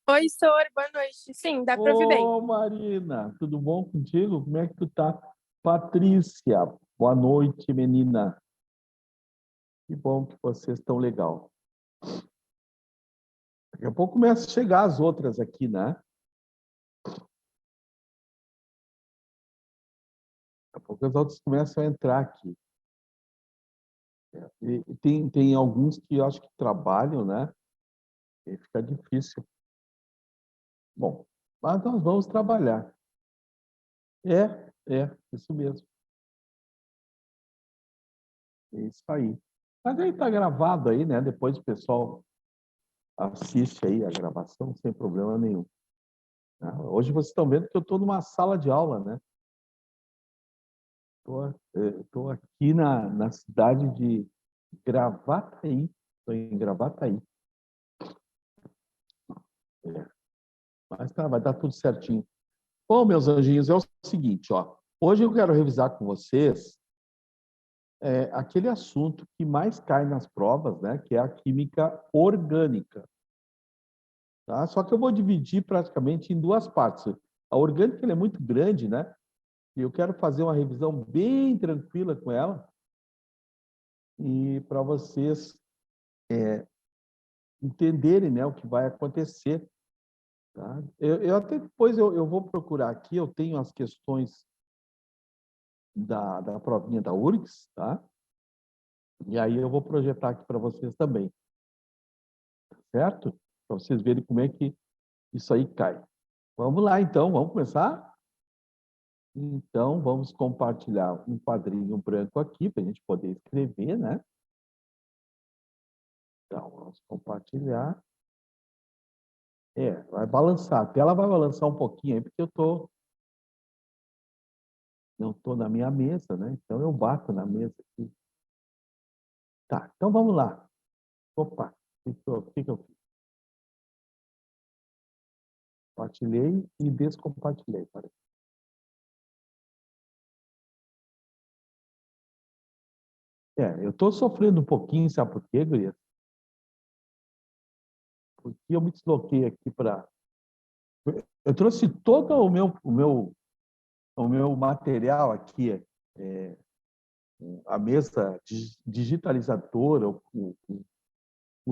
Oi, Sor, boa noite. Sim, dá para ouvir bem. Ô, Marina, tudo bom contigo? Como é que tu tá? Patrícia, boa noite, menina. Que bom que vocês estão legal. Daqui a pouco começa a chegar as outras aqui, né? Daqui a pouco as outras começam a entrar aqui. E tem alguns que eu acho que trabalham, né? E fica difícil. Bom, mas nós vamos trabalhar. Isso mesmo. É isso aí. Mas aí tá gravado aí, né? Depois o pessoal assiste aí a gravação sem problema nenhum. Hoje vocês estão vendo que eu estou numa sala de aula, né? Estou aqui na cidade de Gravataí. Estou em Gravataí. É. Mas tá, vai dar tudo certinho. Bom, meus anjinhos, é o seguinte, ó. Hoje eu quero revisar com vocês aquele assunto que mais cai nas provas, né? Que é a química orgânica. Tá? Só que eu vou dividir praticamente em duas partes. A orgânica ela é muito grande, né? E eu quero fazer uma revisão bem tranquila com ela e para vocês entenderem, né, o que vai acontecer. Tá? Eu até depois eu vou procurar aqui, eu tenho as questões da provinha da URGS, tá? E aí eu vou projetar aqui para vocês também, certo? Para vocês verem como é que isso aí cai. Vamos lá, então, vamos começar? Então, vamos compartilhar um quadrinho branco aqui, para a gente poder escrever, né? Então, vamos compartilhar. Vai balançar. A tela vai balançar um pouquinho aí, porque não estou na minha mesa, né? Então, eu bato na mesa aqui. Tá, então vamos lá. Opa, o que eu fiz? Compartilhei e descompartilhei. Peraí. Eu estou sofrendo um pouquinho, sabe por quê, guria? Porque eu me desloquei aqui para... Eu trouxe todo o meu material aqui, é, a mesa digitalizadora, o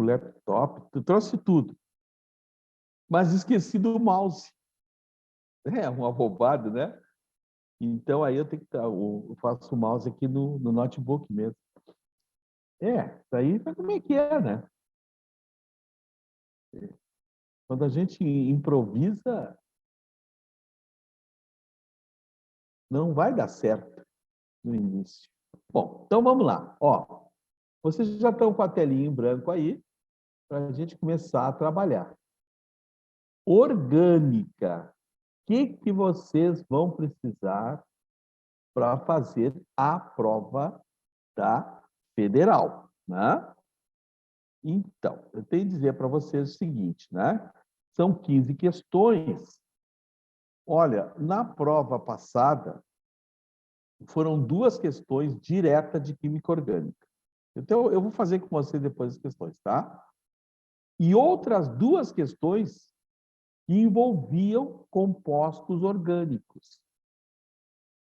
laptop, eu trouxe tudo. Mas esqueci do mouse. É uma bobada, né? Então, aí eu tenho que eu faço o mouse aqui no notebook mesmo. Isso aí sabe como é que é, né? Quando a gente improvisa, não vai dar certo no início. Bom, então vamos lá. Ó, vocês já estão com a telinha em branco aí, para a gente começar a trabalhar. Orgânica. O que vocês vão precisar para fazer a prova da federal, né? Então, eu tenho que dizer para vocês o seguinte, né? São 15 questões. Olha, na prova passada, foram 2 questões diretas de química orgânica. Então, eu vou fazer com vocês depois as questões, tá? E outras 2 questões que envolviam compostos orgânicos.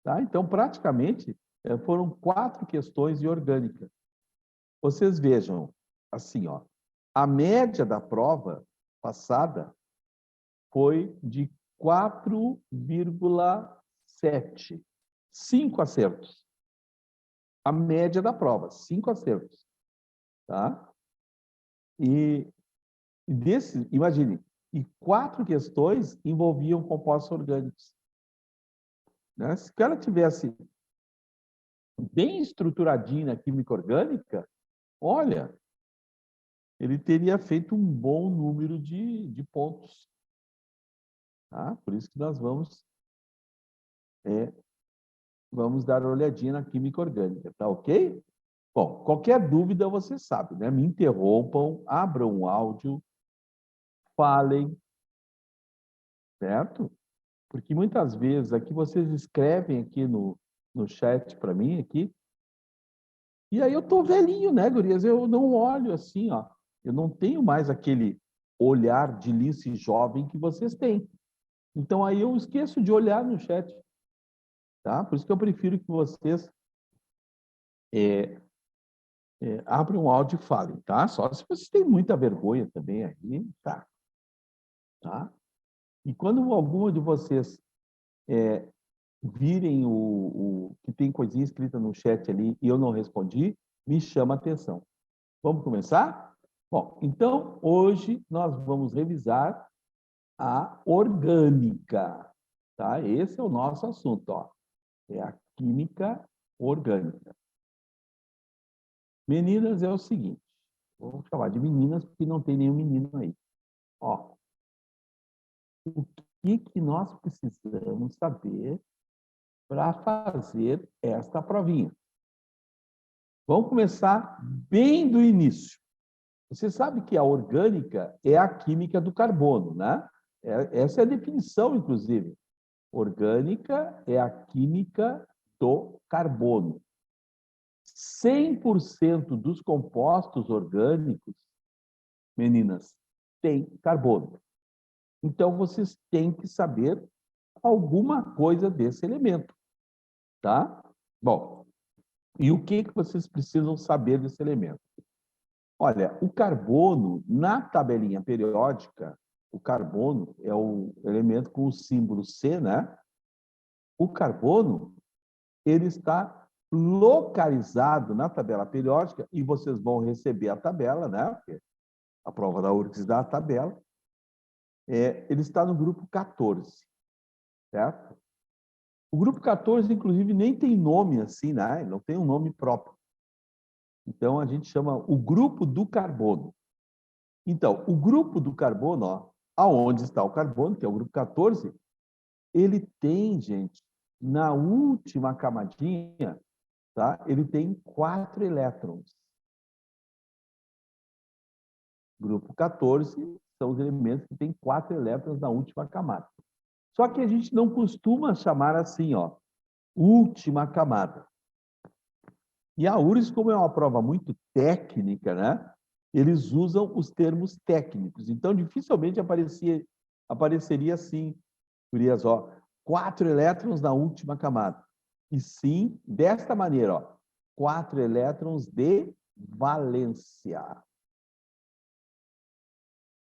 Tá? Então, praticamente, foram 4 questões de orgânica. Vocês vejam, assim, ó, a média da prova passada foi de 4,7. 5 acertos. A média da prova, 5 acertos. Tá? E desses, imagine, e 4 questões envolviam compostos orgânicos. Né? Se ela tivesse bem estruturadinho na química orgânica, olha, ele teria feito um bom número de pontos. Tá? Por isso que nós vamos dar uma olhadinha na química orgânica, tá ok? Bom, qualquer dúvida você sabe, né? Me interrompam, abram o áudio, falem, certo? Porque muitas vezes aqui vocês escrevem aqui no chat para mim aqui, e aí eu tô velhinho, né, gurias? Eu não olho assim, ó. Eu não tenho mais aquele olhar de Lice jovem que vocês têm. Então, aí eu esqueço de olhar no chat. Tá? Por isso que eu prefiro que vocês abram o áudio e falem. Tá? Só se vocês têm muita vergonha também aí, tá? Tá? E quando alguma de vocês virem que tem coisinha escrita no chat ali e eu não respondi, me chama a atenção. Vamos começar? Bom, então, hoje nós vamos revisar a orgânica. Tá? Esse é o nosso assunto, ó. É a química orgânica. Meninas, é o seguinte. Vou chamar de meninas porque não tem nenhum menino aí. Ó, o que nós precisamos saber para fazer esta provinha? Vamos começar bem do início. Você sabe que a orgânica é a química do carbono, né? Essa é a definição, inclusive. Orgânica é a química do carbono. 100% dos compostos orgânicos, meninas, tem carbono. Então, vocês têm que saber alguma coisa desse elemento, tá? Bom, e o que vocês precisam saber desse elemento? Olha, o carbono, na tabelinha periódica, o carbono é o elemento com o símbolo C, né? O carbono, ele está localizado na tabela periódica, e vocês vão receber a tabela, né? Porque a prova da URGS dá a tabela. Ele está no grupo 14, certo? O grupo 14, inclusive, nem tem nome assim, né? Não tem um nome próprio. Então, a gente chama o grupo do carbono. Então, o grupo do carbono, ó, aonde está o carbono, que é o grupo 14, ele tem, gente, na última camadinha, tá? Ele tem 4 elétrons. Grupo 14 são os elementos que têm 4 elétrons na última camada. Só que a gente não costuma chamar assim, ó, última camada. E a URGS, como é uma prova muito técnica, né? Eles usam os termos técnicos. Então, dificilmente apareceria assim, gurias, ó, 4 elétrons na última camada. E sim, desta maneira, ó, 4 elétrons de valência.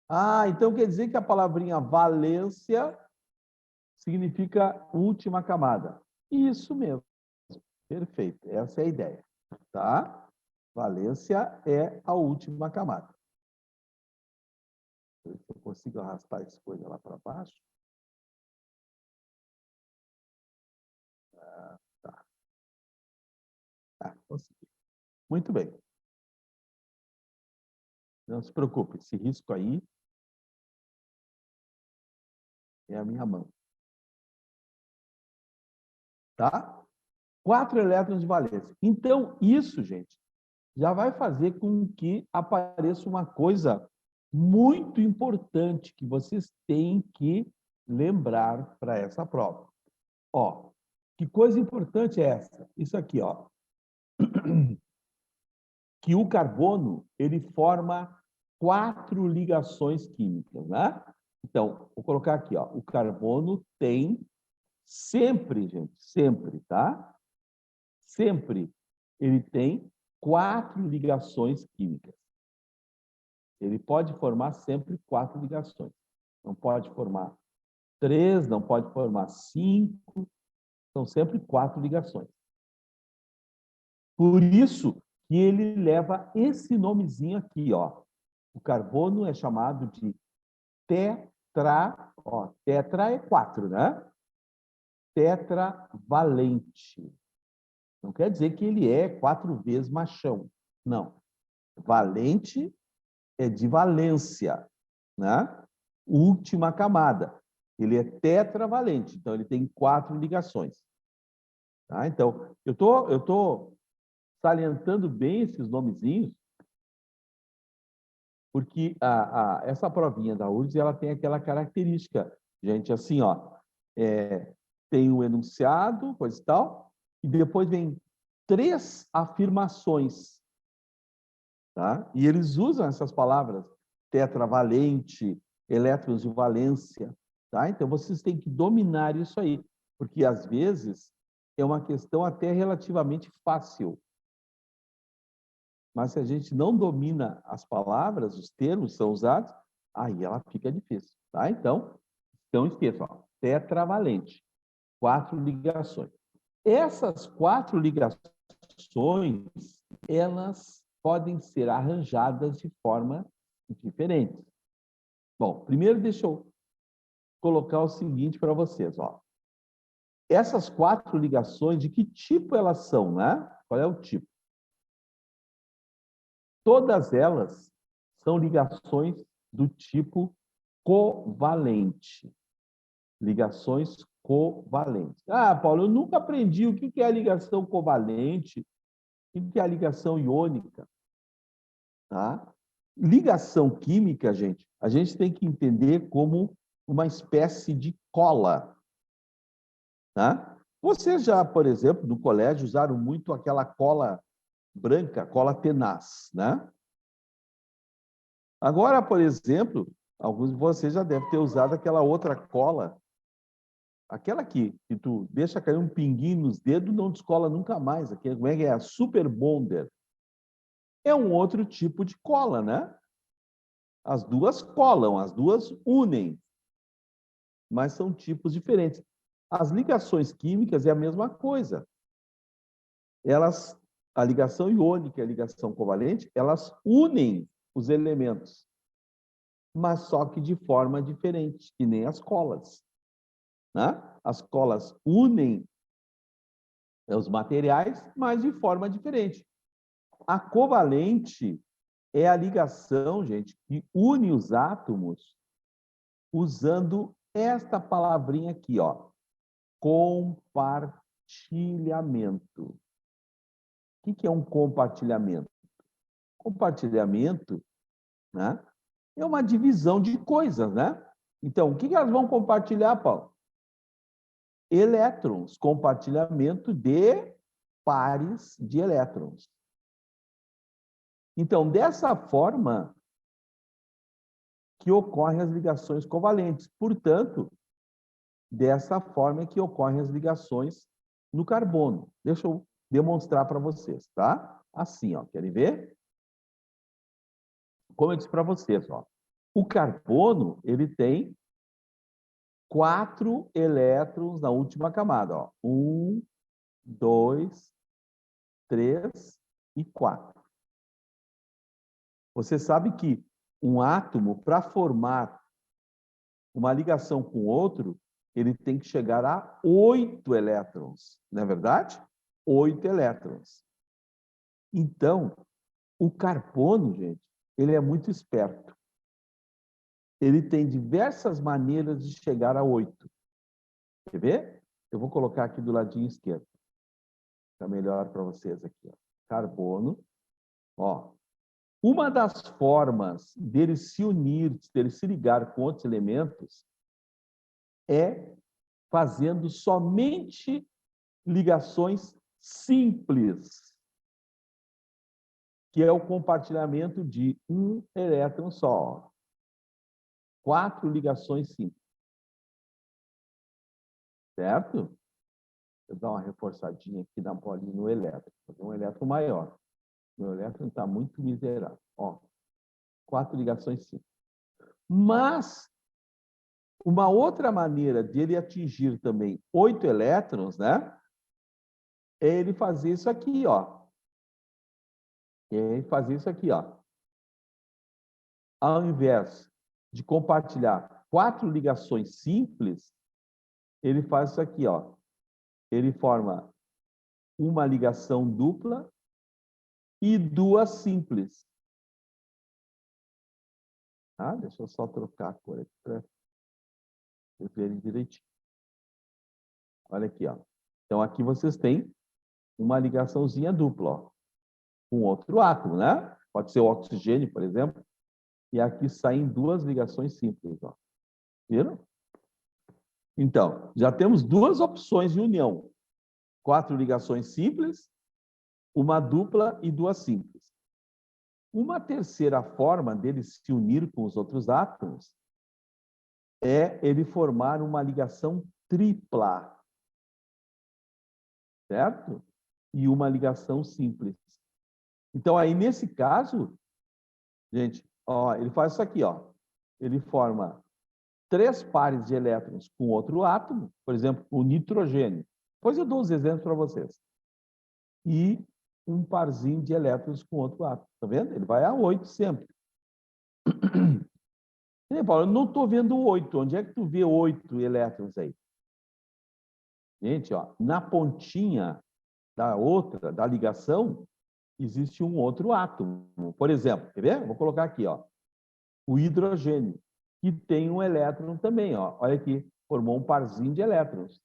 Ah, então quer dizer que a palavrinha valência significa última camada. Isso mesmo. Perfeito. Essa é a ideia, tá? Valência é a última camada. Se eu consigo arrastar essa coisa lá para baixo. Tá. Consegui. Muito bem. Não se preocupe, esse risco aí é a minha mão. Tá? 4 elétrons de valência. Então, isso, gente, já vai fazer com que apareça uma coisa muito importante que vocês têm que lembrar para essa prova. Ó, que coisa importante é essa? Isso aqui, ó. Que o carbono, ele forma 4 ligações químicas, né? Então, vou colocar aqui, ó. O carbono tem sempre, gente, sempre, tá? Sempre ele tem 4 ligações químicas. Ele pode formar sempre 4 ligações. Não pode formar 3, não pode formar 5, são sempre 4 ligações. Por isso que ele leva esse nomezinho aqui, ó. O carbono é chamado de tetra, ó, tetra é 4, né? Tetravalente. Não quer dizer que ele é 4 vezes machão. Não. Valente é de valência, né? Última camada. Ele é tetravalente, então ele tem 4 ligações. Tá? Então, eu tô salientando bem esses nomezinhos, porque essa provinha da URGS, ela tem aquela característica, gente, assim, ó, tem o enunciado, coisa e tal, e depois vem 3 afirmações, tá? E eles usam essas palavras, tetravalente, elétrons de valência, tá? Então, vocês têm que dominar isso aí, porque, às vezes, é uma questão até relativamente fácil. Mas, se a gente não domina as palavras, os termos que são usados, aí ela fica difícil, tá? Então esqueçam, ó, tetravalente, 4 ligações. Essas 4 ligações, elas podem ser arranjadas de forma diferente. Bom, primeiro deixa eu colocar o seguinte para vocês, ó. Essas 4 ligações, de que tipo elas são, né? Qual é o tipo? Todas elas são ligações do tipo covalente. Ligações covalentes. Ah, Paulo, eu nunca aprendi o que é a ligação covalente, o que é a ligação iônica. Tá? Ligação química, gente, a gente tem que entender como uma espécie de cola. Tá? Vocês já, por exemplo, no colégio, usaram muito aquela cola branca, cola tenaz, né? Agora, por exemplo, alguns de vocês já devem ter usado aquela outra cola, aquela aqui, que tu deixa cair um pinguinho nos dedos, não descola nunca mais. Aqui, como é que é? A Super Bonder. É um outro tipo de cola, né? As duas colam, as duas unem, mas são tipos diferentes. As ligações químicas é a mesma coisa. Elas, a ligação iônica e a ligação covalente, elas unem os elementos, mas só que de forma diferente, que nem as colas. Né? As colas unem os materiais, mas de forma diferente. A covalente é a ligação, gente, que une os átomos usando esta palavrinha aqui, ó, compartilhamento. O que é um compartilhamento? Compartilhamento, né, é uma divisão de coisas, né? Então, o que elas vão compartilhar, Paulo? Elétrons, compartilhamento de pares de elétrons. Então, dessa forma que ocorrem as ligações covalentes. Portanto, dessa forma é que ocorrem as ligações no carbono. Deixa eu demonstrar para vocês, tá? Assim, ó, querem ver? Como eu disse para vocês, ó, o carbono, ele tem 4 elétrons na última camada, ó. 1, 2, 3 e 4. Você sabe que um átomo, para formar uma ligação com outro, ele tem que chegar a 8 elétrons, não é verdade? 8 elétrons. Então, o carbono, gente, ele é muito esperto. Ele tem diversas maneiras de chegar a 8. Quer ver? Eu vou colocar aqui do ladinho esquerdo. Fica melhor para vocês aqui. Ó. Carbono. Ó. Uma das formas dele se unir, dele se ligar com outros elementos, é fazendo somente ligações simples, que é o compartilhamento de um elétron só. 4 ligações simples. Certo? Vou dar uma reforçadinha aqui na bolinha no elétron. Vou fazer um elétron maior. Meu elétron está muito miserável. Ó, 4 ligações simples. Mas, uma outra maneira de ele atingir também 8 elétrons, né? É ele fazer isso aqui, ó. É ele fazer isso aqui, ó. Ao invés de compartilhar 4 ligações simples, ele faz isso aqui, ó. Ele forma uma ligação dupla e 2 simples. Tá? Deixa eu só trocar a cor aqui para vocês verem direitinho. Olha aqui, ó. Então, aqui vocês têm uma ligaçãozinha dupla, ó, com outro átomo, né? Pode ser o oxigênio, por exemplo. E aqui saem 2 ligações simples, ó. Viram? Então, já temos 2 opções de união. 4 ligações simples, uma dupla e 2 simples. Uma terceira forma dele se unir com os outros átomos é ele formar uma ligação tripla, certo? E uma ligação simples. Então, aí, nesse caso, gente, ó, ele faz isso aqui, ó. Ele forma 3 pares de elétrons com outro átomo, por exemplo, o nitrogênio. Depois eu dou os exemplos para vocês. E um parzinho de elétrons com outro átomo. Tá vendo? Ele vai a 8 sempre. E aí, Paulo, eu não estou vendo 8. Onde é que tu vê 8 elétrons aí? Gente, ó, na pontinha da outra, da ligação, existe um outro átomo. Por exemplo, quer ver? Vou colocar aqui, ó. O hidrogênio, que tem um elétron também, ó. Olha aqui, formou um parzinho de elétrons.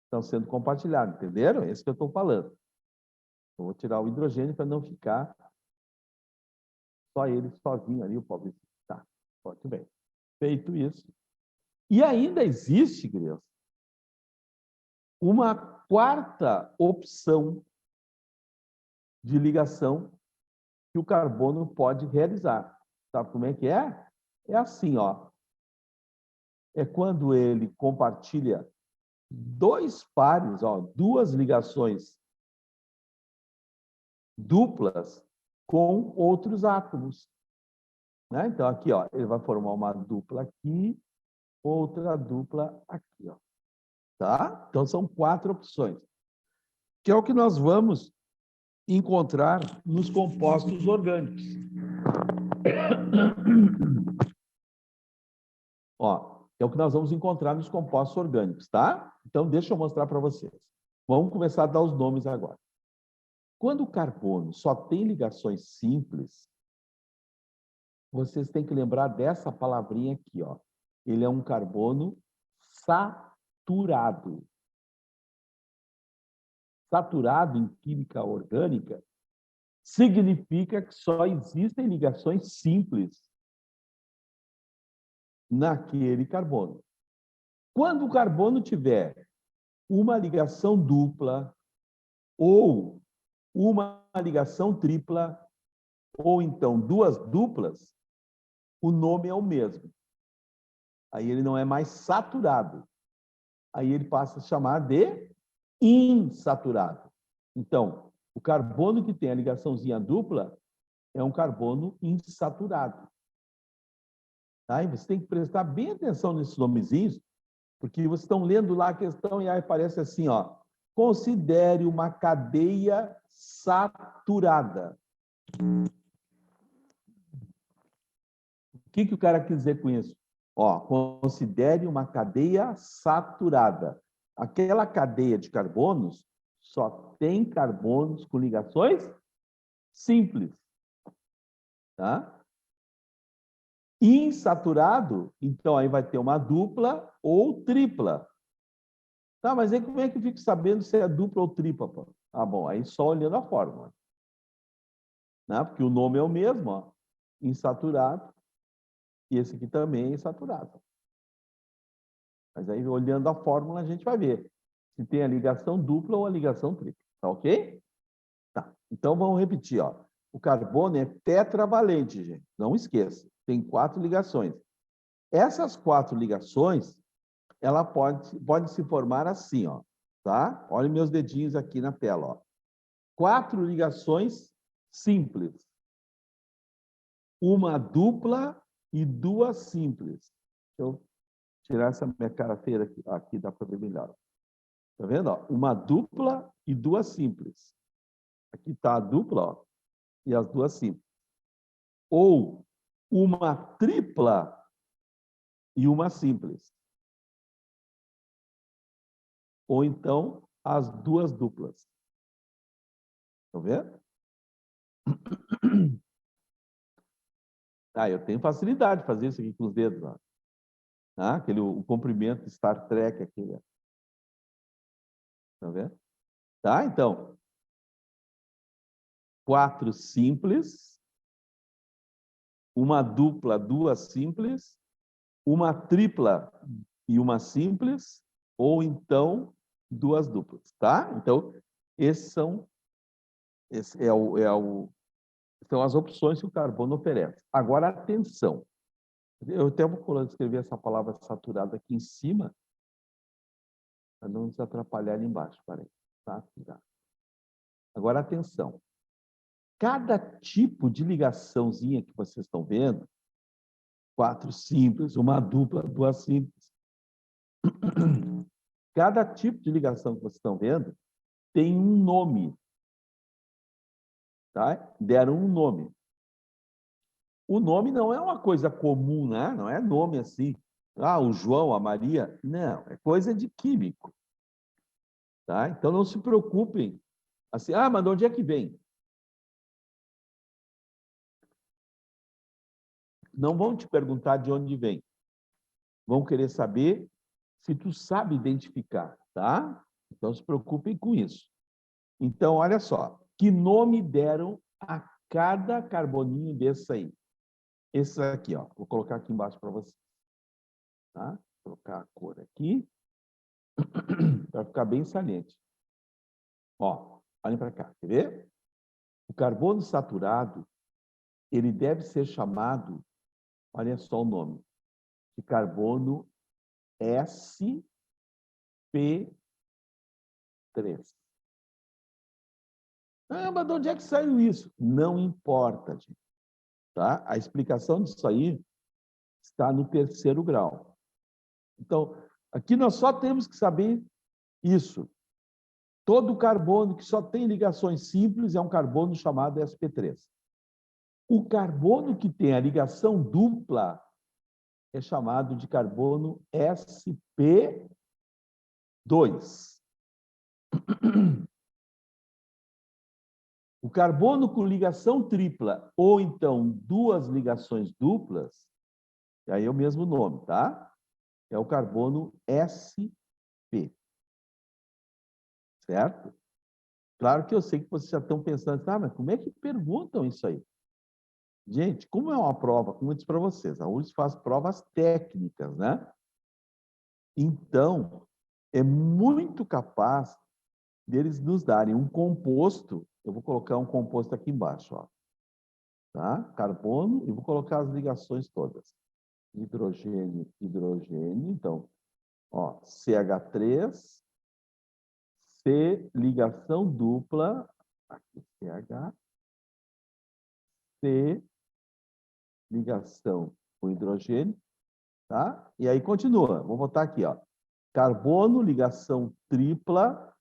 Estão sendo compartilhados, entenderam? É isso que eu estou falando. Eu vou tirar o hidrogênio para não ficar só ele sozinho ali, o pobre. Tá, muito bem. Feito isso. E ainda existe, criança, uma quarta opção de ligação que o carbono pode realizar. Sabe como é que é? É assim, ó. É quando ele compartilha 2 pares, ó, 2 ligações duplas com outros átomos. Né? Então, aqui, ó, ele vai formar uma dupla aqui, outra dupla aqui, ó. Tá? Então, são 4 opções. Que é o que nós vamos encontrar nos compostos orgânicos. Ó, é o que nós vamos encontrar nos compostos orgânicos, tá? Então, deixa eu mostrar para vocês. Vamos começar a dar os nomes agora. Quando o carbono só tem ligações simples, vocês têm que lembrar dessa palavrinha aqui, ó. Ele é um carbono saturado. Saturado em química orgânica significa que só existem ligações simples naquele carbono. Quando o carbono tiver uma ligação dupla ou uma ligação tripla ou então 2 duplas, o nome é o mesmo. Aí ele não é mais saturado. Aí ele passa a chamar de insaturado. Então, o carbono que tem a ligaçãozinha dupla é um carbono insaturado. Tá? E você tem que prestar bem atenção nesses nomezinhos, porque vocês estão lendo lá a questão e aí aparece assim, ó. Considere uma cadeia saturada. O que o cara quer dizer com isso? Ó, considere uma cadeia saturada. Aquela cadeia de carbonos só tem carbonos com ligações simples. Tá? Insaturado, então aí vai ter uma dupla ou tripla. Tá, mas aí como é que eu fico sabendo se é dupla ou tripla? Pô? Ah, bom, aí só olhando a fórmula. Né? Porque o nome é o mesmo, ó. Insaturado, e esse aqui também é insaturado. Mas aí, olhando a fórmula, a gente vai ver se tem a ligação dupla ou a ligação tripla. Tá ok? Tá. Então, vamos repetir, ó. O carbono é tetravalente, gente. Não esqueça. Tem 4 ligações. Essas 4 ligações, ela pode se formar assim, ó. Tá? Olha meus dedinhos aqui na tela, ó. 4 ligações simples. Uma dupla e 2 simples. Deixa eu tirar essa minha cara feia aqui. Aqui dá para ver melhor. Tá vendo? Ó? Uma dupla e 2 simples. Aqui está a dupla, ó, e as 2 simples. Ou uma tripla e uma simples. Ou então as 2 duplas. Estão vendo? Ah, eu tenho facilidade de fazer isso aqui com os dedos. Ó. Ah, o comprimento Star Trek aqui. Estão vendo? Tá? Então, 4 simples, uma dupla, 2 simples, uma tripla e uma simples, ou então 2 duplas, tá? Então, esse é o São as opções que o carbono oferece. Agora, atenção. Eu até vou escrever essa palavra saturada aqui em cima, para não nos atrapalhar ali embaixo. Peraí. Saturado. Agora, atenção. Cada tipo de ligaçãozinha que vocês estão vendo, 4 simples, uma dupla, 2 simples. Cada tipo de ligação que vocês estão vendo tem um nome. Tá? Deram um nome. O nome não é uma coisa comum, né? Não é nome assim. Ah, o João, a Maria. Não, é coisa de químico. Tá? Então, não se preocupem. Assim, ah, mas de onde é que vem? Não vão te perguntar de onde vem. Vão querer saber se tu sabe identificar, tá? Então, se preocupem com isso. Então, olha só. Que nome deram a cada carboninho desse aí? Esse aqui, ó. Vou colocar aqui embaixo para vocês. Tá? Vou colocar a cor aqui. Para ficar bem saliente. Ó, olhem para cá. Quer ver? O carbono saturado, ele deve ser chamado, olha só o nome, de carbono sp3. Ah, mas de onde é que saiu isso? Não importa, gente. Tá? A explicação disso aí está no 3º grau. Então, aqui nós só temos que saber isso. Todo carbono que só tem ligações simples é um carbono chamado sp3. O carbono que tem a ligação dupla é chamado de carbono sp2. O carbono com ligação tripla, ou então 2 ligações duplas, e aí é o mesmo nome, tá? É o carbono sp. Certo? Claro que eu sei que vocês já estão pensando, tá, mas como é que perguntam isso aí? Gente, como é uma prova, como eu disse para vocês, a URGS faz provas técnicas, né? Então, é muito capaz deles nos darem um composto. Eu vou colocar um composto aqui embaixo, ó. Tá? Carbono, e vou colocar as ligações todas. Hidrogênio, hidrogênio. Então, ó, CH3, C, ligação dupla, aqui CH, C, ligação com hidrogênio, tá? E aí continua. Vou botar aqui, ó. Carbono, ligação tripla,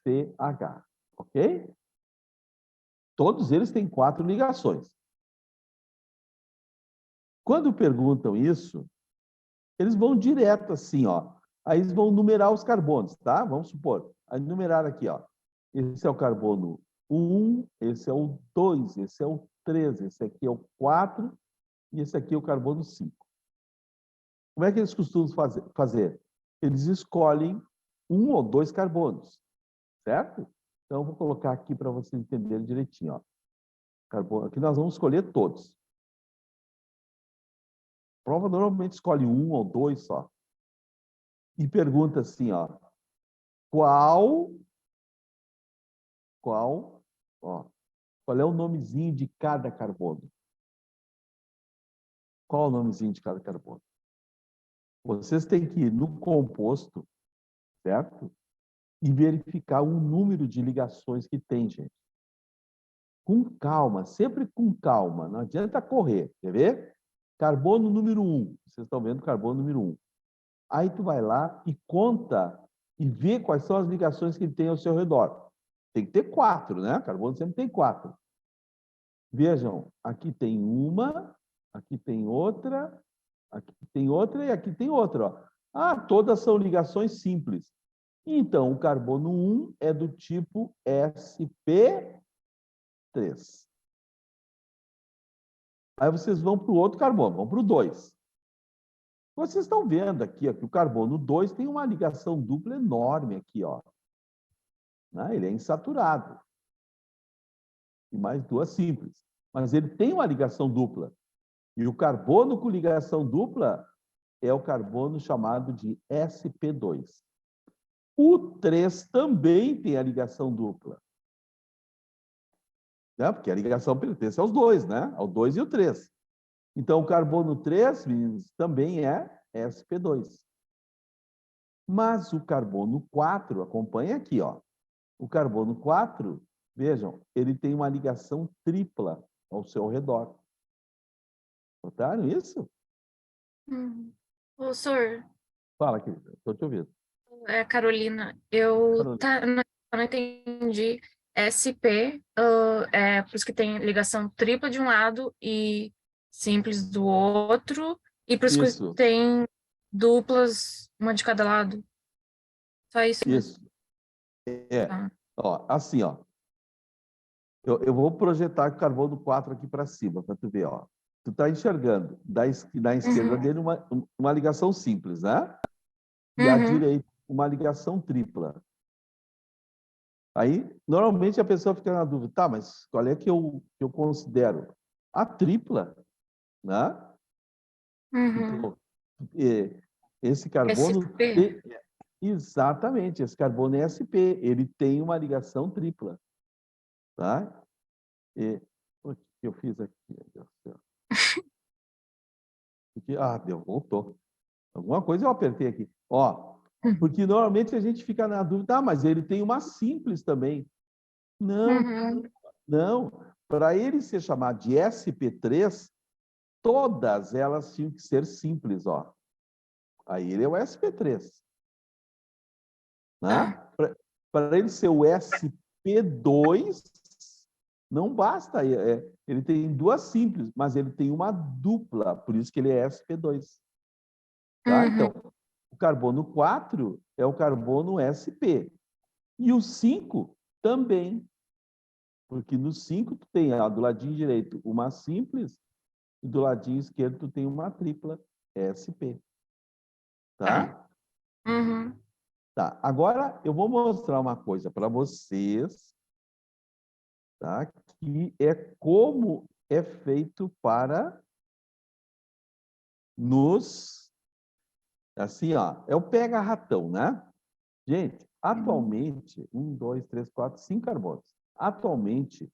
CH, ok? Todos eles têm 4 ligações. Quando perguntam isso, eles vão direto assim, ó. Aí eles vão numerar os carbonos, tá? Vamos supor. Aí numerar aqui, ó. Esse é o carbono 1, esse é o 2, esse é o 3, esse aqui é o 4 e esse aqui é o carbono 5. Como é que eles costumam fazer? Eles escolhem 1 ou 2 carbonos, certo? Então, eu vou colocar aqui para vocês entenderem direitinho, ó. Carbono, aqui nós vamos escolher todos. A prova normalmente escolhe 1 ou 2 só. E pergunta assim, ó. Qual é o nomezinho de cada carbono? Qual é o nomezinho de cada carbono? Vocês têm que ir no composto, certo? E verificar o número de ligações que tem, gente. Com calma, sempre com calma. Não adianta correr, quer ver? Carbono número 1. Vocês estão vendo o carbono número 1. Aí tu vai lá e conta e vê quais são as ligações que ele tem ao seu redor. Tem que ter 4, né? Carbono sempre tem 4. Vejam, aqui tem uma, aqui tem outra e aqui tem outra. Ó. Ah, todas são ligações simples. Então, o carbono 1 é do tipo sp3. Aí vocês vão para o outro carbono, vão para o 2. Vocês estão vendo aqui, ó, que o carbono 2 tem uma ligação dupla enorme aqui, ó. Né? Ele é insaturado. E mais 2 simples. Mas ele tem uma ligação dupla. E o carbono com ligação dupla é o carbono chamado de sp2. O 3 também tem a ligação dupla. né? Porque a ligação pertence aos dois, né? Ao 2 e o 3. Então, o carbono 3, meninos, também é sp2. Mas o carbono 4, acompanha aqui, ó. O carbono 4, vejam, ele tem uma ligação tripla ao seu redor. Notaram isso? Professor, Fala, querida, estou te ouvindo. Carolina, eu Carolina. não entendi. SP, é por isso que tem ligação tripla de um lado e simples do outro, e por isso que Isso, tem duplas, uma de cada lado. Só isso mesmo. isso. É, Tá. ó, assim, ó. Eu vou projetar o carbono 4 aqui para cima, para tu ver, ó. Tu está enxergando da esquerda dele uma ligação simples, né? E à direita uma ligação tripla. Aí, normalmente a pessoa fica na dúvida, tá, mas qual é que eu considero? A tripla, né? Então, esse carbono... SP? Exatamente, esse carbono é SP, ele tem uma ligação tripla. Tá? O que eu fiz aqui? Meu Deus do céu. Deu, voltou. Alguma coisa eu apertei aqui. Ó, porque normalmente a gente fica na dúvida, mas ele tem uma simples também. Não, não. Para ele ser chamado de SP3, todas elas tinham que ser simples, ó. Aí ele é o SP3. Né? Para ele ser o SP2, não basta. Ele tem duas simples, mas ele tem uma dupla, por isso que ele é SP2. Tá? Então, o carbono 4 é o carbono SP. E o 5 também. Porque no 5 tu tem do ladinho direito uma simples e do ladinho esquerdo tu tem uma tripla SP. Tá? Tá. Agora eu vou mostrar uma coisa para vocês, tá? Que é como é feito para nos... Assim, ó, é o pega-ratão, né? Gente, atualmente, 1, 2, 3, 4, 5 carbonos. Atualmente,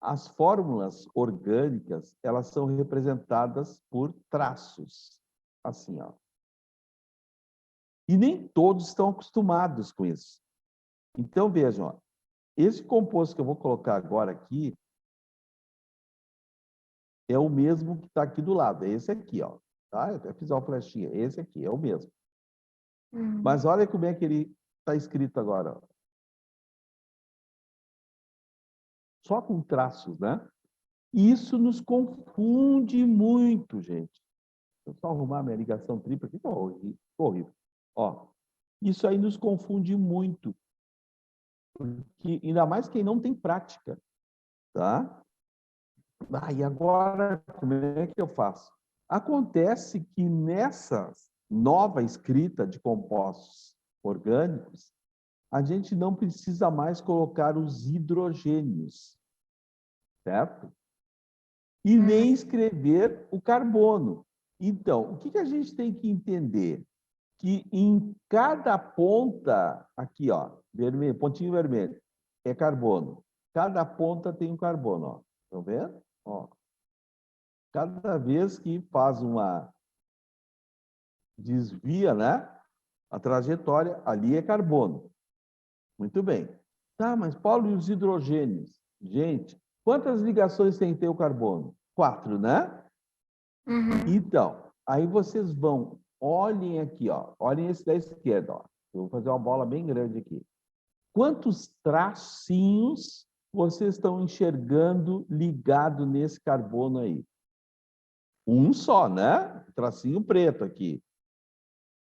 as fórmulas orgânicas, elas são representadas por traços. Assim, ó. E nem todos estão acostumados com isso. Então, vejam, ó, esse composto que eu vou colocar agora aqui é o mesmo que está aqui do lado. É esse aqui, ó. Tá? Eu até fiz uma flechinha. Esse aqui é o mesmo. Mas olha como é que ele está escrito agora. Ó. Só com traços, né? Isso nos confunde muito, gente. Deixa eu só arrumar minha ligação tripla aqui. Horrível. Ó, isso aí nos confunde muito. Porque, ainda mais quem não tem prática. Tá? E agora, como é que eu faço? Acontece que nessa nova escrita de compostos orgânicos, a gente não precisa mais colocar os hidrogênios, certo? E nem escrever o carbono. Então, o que a gente tem que entender? Que em cada ponta, aqui, ó, vermelho, pontinho vermelho, é carbono. Cada ponta tem um carbono, ó. Estão vendo? Ó. Cada vez que faz uma desvia, né? A trajetória, ali é carbono. Muito bem. Tá, mas Paulo, e os hidrogênios? Gente, quantas ligações tem que ter o carbono? 4, né? Então, aí vocês vão, olhem aqui, ó. Olhem esse da esquerda, ó. Eu vou fazer uma bola bem grande aqui. Quantos tracinhos vocês estão enxergando ligado nesse carbono aí? Um só, né? Tracinho preto aqui.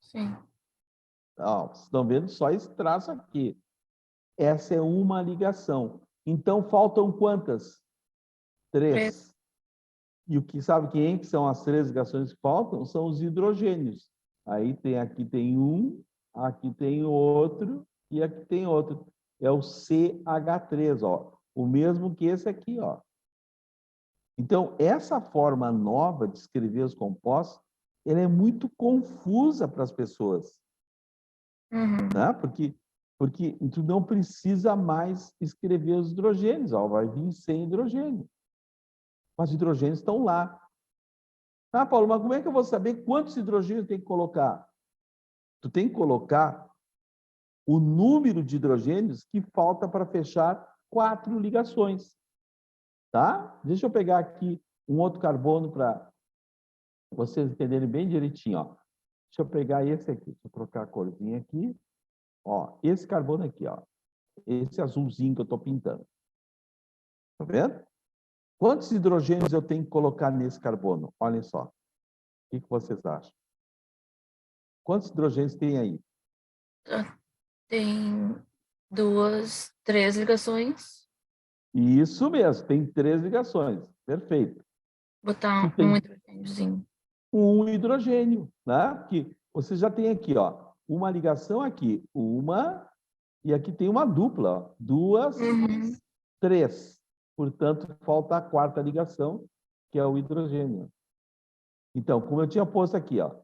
Sim. Ó, vocês estão vendo só esse traço aqui. Essa é uma ligação. Então, faltam quantas? 3. E o que sabe quem que são as 3 ligações que faltam? São os hidrogênios. Aí tem aqui tem um, aqui tem outro e aqui tem outro. É o CH3, ó. O mesmo que esse aqui, ó. Então, essa forma nova de escrever os compostos, ela é muito confusa para as pessoas. Né? Porque Porque tu não precisa mais escrever os hidrogênios, ó, vai vir sem hidrogênio. Mas os hidrogênios estão lá. Ah, Paulo, mas como é que eu vou saber quantos hidrogênios tem que colocar? Tu tem que colocar o número de hidrogênios que falta para fechar 4 ligações. Tá? Deixa eu pegar aqui um outro carbono para vocês entenderem bem direitinho. Ó. Deixa eu pegar esse aqui. Deixa eu trocar a corzinha aqui. Ó, esse carbono aqui, ó. Esse azulzinho que eu estou pintando. Tá vendo? Quantos hidrogênios eu tenho que colocar nesse carbono? Olhem só. O que vocês acham? Quantos hidrogênios tem aí? Tem 2, 3 ligações. Isso mesmo, tem 3 ligações. Perfeito. Botar Tu tem um hidrogêniozinho. um hidrogênio, né? Que você já tem aqui, ó, uma ligação aqui, uma, e aqui tem uma dupla, ó, 2, 3. Portanto, falta a 4ª ligação, que é o hidrogênio. Então, como eu tinha posto aqui, ó,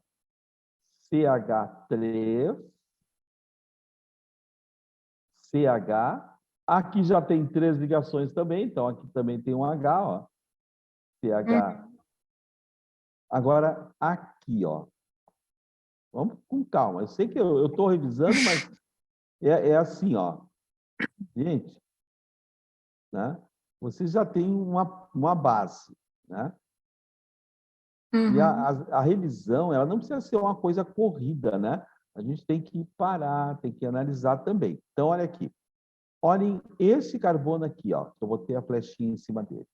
CH3, CH, aqui já tem 3 ligações também, então aqui também tem um H, ó, CH. Agora, aqui, ó, vamos com calma, eu sei que eu estou revisando, mas é assim, ó, gente, né? Vocês já têm uma base, né? E a revisão, ela não precisa ser uma coisa corrida, né? A gente tem que parar, tem que analisar também. Então, olha aqui. Olhem esse carbono aqui, ó, que eu botei a flechinha em cima dele.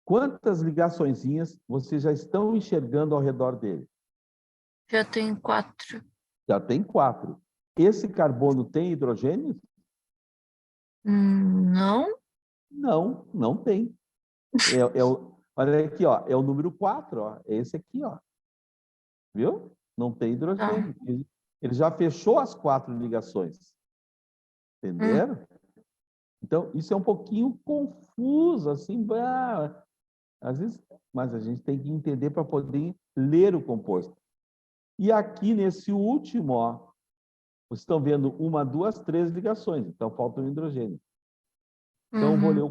Quantas ligaçõezinhas vocês já estão enxergando ao redor dele? Já tem 4. Já tem 4. Esse carbono tem hidrogênio? Não? Não, não tem. Olha aqui, ó, é o número 4, ó, é esse aqui, ó. Viu? Não tem hidrogênio. Tá. Ele já fechou as 4 ligações. Entenderam? Então, isso é um pouquinho confuso, assim, às vezes, mas a gente tem que entender para poder ler o composto. E aqui, nesse último, ó, vocês estão vendo 1, 2, 3 ligações, então falta um hidrogênio. Então, eu vou ler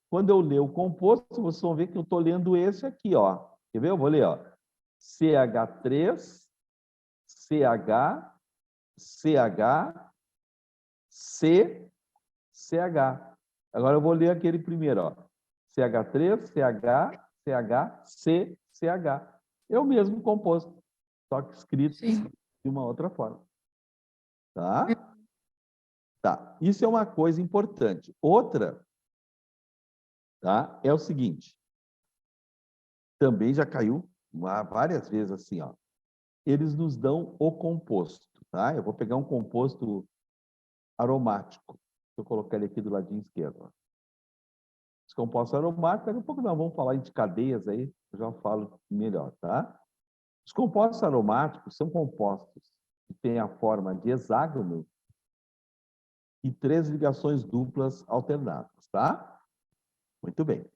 quando eu ler o composto, vocês vão ver que eu estou lendo esse aqui, ó. Quer ver? Eu vou ler, ó. CH3, CH, CH, C, CH. Agora eu vou ler aquele primeiro, ó. CH3, CH, CH, C, CH. É o mesmo composto, só que escrito de uma outra forma. Tá? Tá. Isso é uma coisa importante. Outra, tá? É o seguinte. Também já caiu várias vezes assim, ó. Eles nos dão o composto, tá? Eu vou pegar um composto aromático. Deixa eu colocar ele aqui do ladinho esquerdo. Ó. Os compostos aromáticos, daqui a pouco nós vamos falar de cadeias aí, eu já falo melhor, tá? Os compostos aromáticos são compostos que têm a forma de hexágono e 3 ligações duplas alternadas, tá? Muito bem.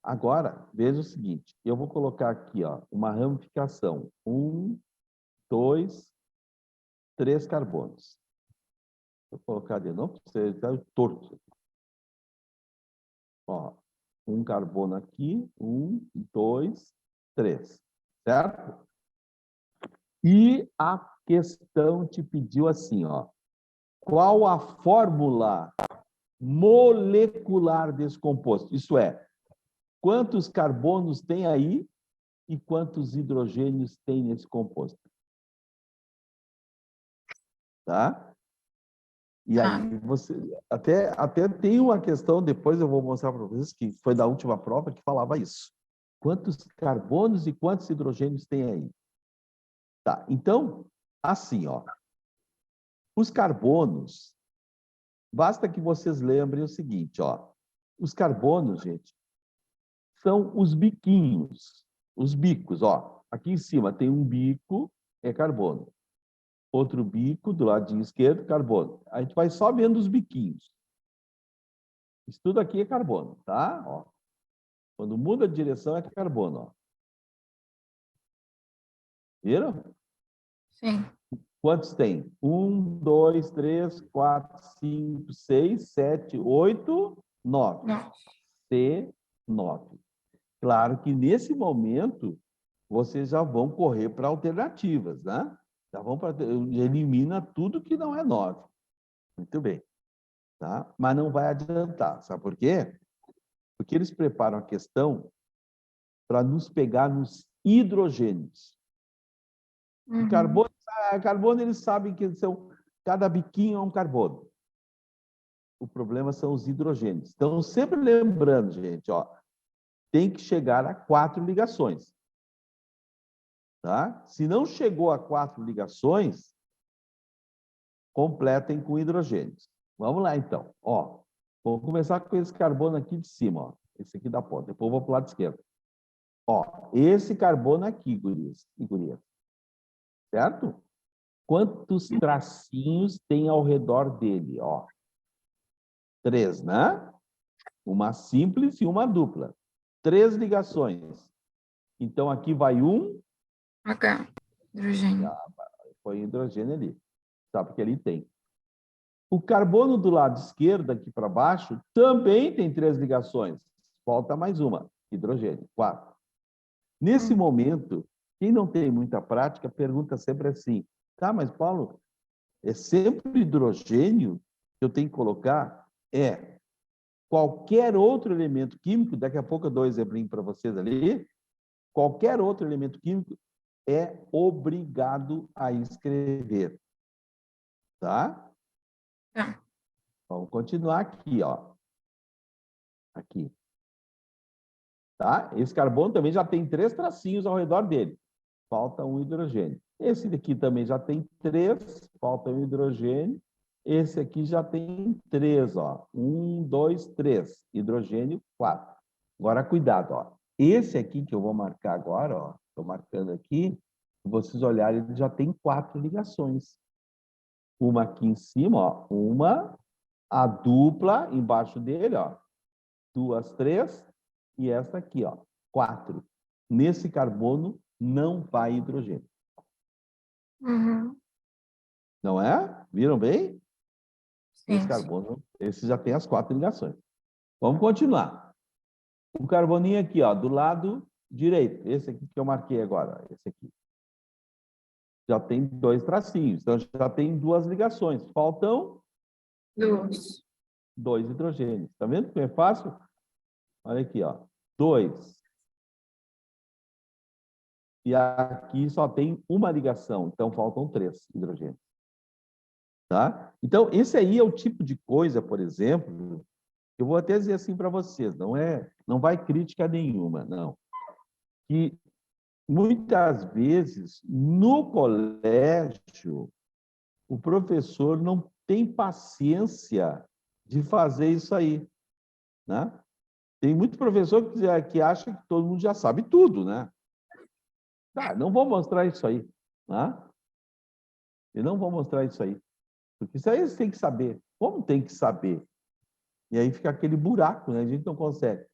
Agora, veja o seguinte, eu vou colocar aqui, ó, uma ramificação. 1, 2, 3 carbonos. Vou colocar de novo, para você estar torto. Ó, um carbono aqui, 1, 2, 3. Certo? E a questão te pediu assim, ó. Qual a fórmula molecular desse composto? Isso é, quantos carbonos tem aí e quantos hidrogênios tem nesse composto? Tá? E aí você até tem uma questão, depois eu vou mostrar para vocês, que foi da última prova que falava isso. Quantos carbonos e quantos hidrogênios tem aí? Tá, então, assim, ó. Os carbonos, basta que vocês lembrem o seguinte, ó. Os carbonos, gente, são os biquinhos, os bicos, ó. Aqui em cima tem um bico, é carbono. Outro bico, do ladinho esquerdo, carbono. A gente vai só vendo os biquinhos. Isso tudo aqui é carbono, tá? Ó. Quando muda de direção é carbono, ó. Viram? Sim. Quantos tem? 1, 2, 3, 4, 5, 6, 7, 8, 9. Não. C9. Claro que nesse momento vocês já vão correr para alternativas, né? Já vão para elimina tudo que não é 9. Muito bem, tá? Mas não vai adiantar, sabe por quê? Porque eles preparam a questão para nos pegar nos hidrogênios. Uhum. Carbono eles sabem que cada biquinho é um carbono. O problema são os hidrogênios. Então, sempre lembrando, gente, ó, tem que chegar a 4 ligações. Tá? Se não chegou a 4 ligações, completem com hidrogênios. Vamos lá, então. Ó, vou começar com esse carbono aqui de cima. Ó. Esse aqui da ponta. Depois eu vou para o lado esquerdo. Ó, esse carbono aqui, gurias e gurias. Certo? Quantos tracinhos tem ao redor dele? Ó, 3, né? Uma simples e uma dupla. 3 ligações. Então, aqui vai um. H. Hidrogênio. Põe hidrogênio ali. Tá? Porque ali tem. O carbono do lado esquerdo, aqui para baixo, também tem 3 ligações. Falta mais uma. Hidrogênio. 4. Nesse momento, quem não tem muita prática, pergunta sempre assim, tá, mas Paulo, é sempre hidrogênio que eu tenho que colocar? É. Qualquer outro elemento químico, daqui a pouco eu dou um exemplinho para vocês ali, qualquer outro elemento químico é obrigado a escrever. Tá? Tá. Vamos continuar aqui, ó. Aqui. Tá? Esse carbono também já tem 3 tracinhos ao redor dele. Falta um hidrogênio. Esse daqui também já tem 3, falta um hidrogênio. Esse aqui já tem 3, ó. 1, 2, 3. Hidrogênio, 4. Agora, cuidado, ó. Esse aqui que eu vou marcar agora, ó. Estou marcando aqui. Se vocês olharem, ele já tem 4 ligações. Uma aqui em cima, ó. Uma, a dupla embaixo dele, ó. 2, 3. E essa aqui, ó. 4. Nesse carbono não vai hidrogênio. Uhum. Não é? Viram bem? Sim, Esse carbono, esse já tem as 4 ligações. Vamos continuar. O carboninho aqui, ó, do lado direito. Esse aqui que eu marquei agora. Esse aqui. Já tem 2 tracinhos. Então, já tem 2 ligações. Faltam 2 hidrogênios. Tá vendo como é fácil? Olha aqui, ó. 2. E aqui só tem uma ligação. Então, faltam 3 hidrogênios. Tá? Então, esse aí é o tipo de coisa, por exemplo, eu vou até dizer assim para vocês, não vai crítica nenhuma, não. Que muitas vezes no colégio o professor não tem paciência de fazer isso aí, né? Tem muito professor que acha que todo mundo já sabe tudo, né? Tá, não vou mostrar isso aí, né? Eu não vou mostrar isso aí. Porque isso aí eles têm que saber. Como tem que saber? E aí fica aquele buraco, né? A gente não consegue.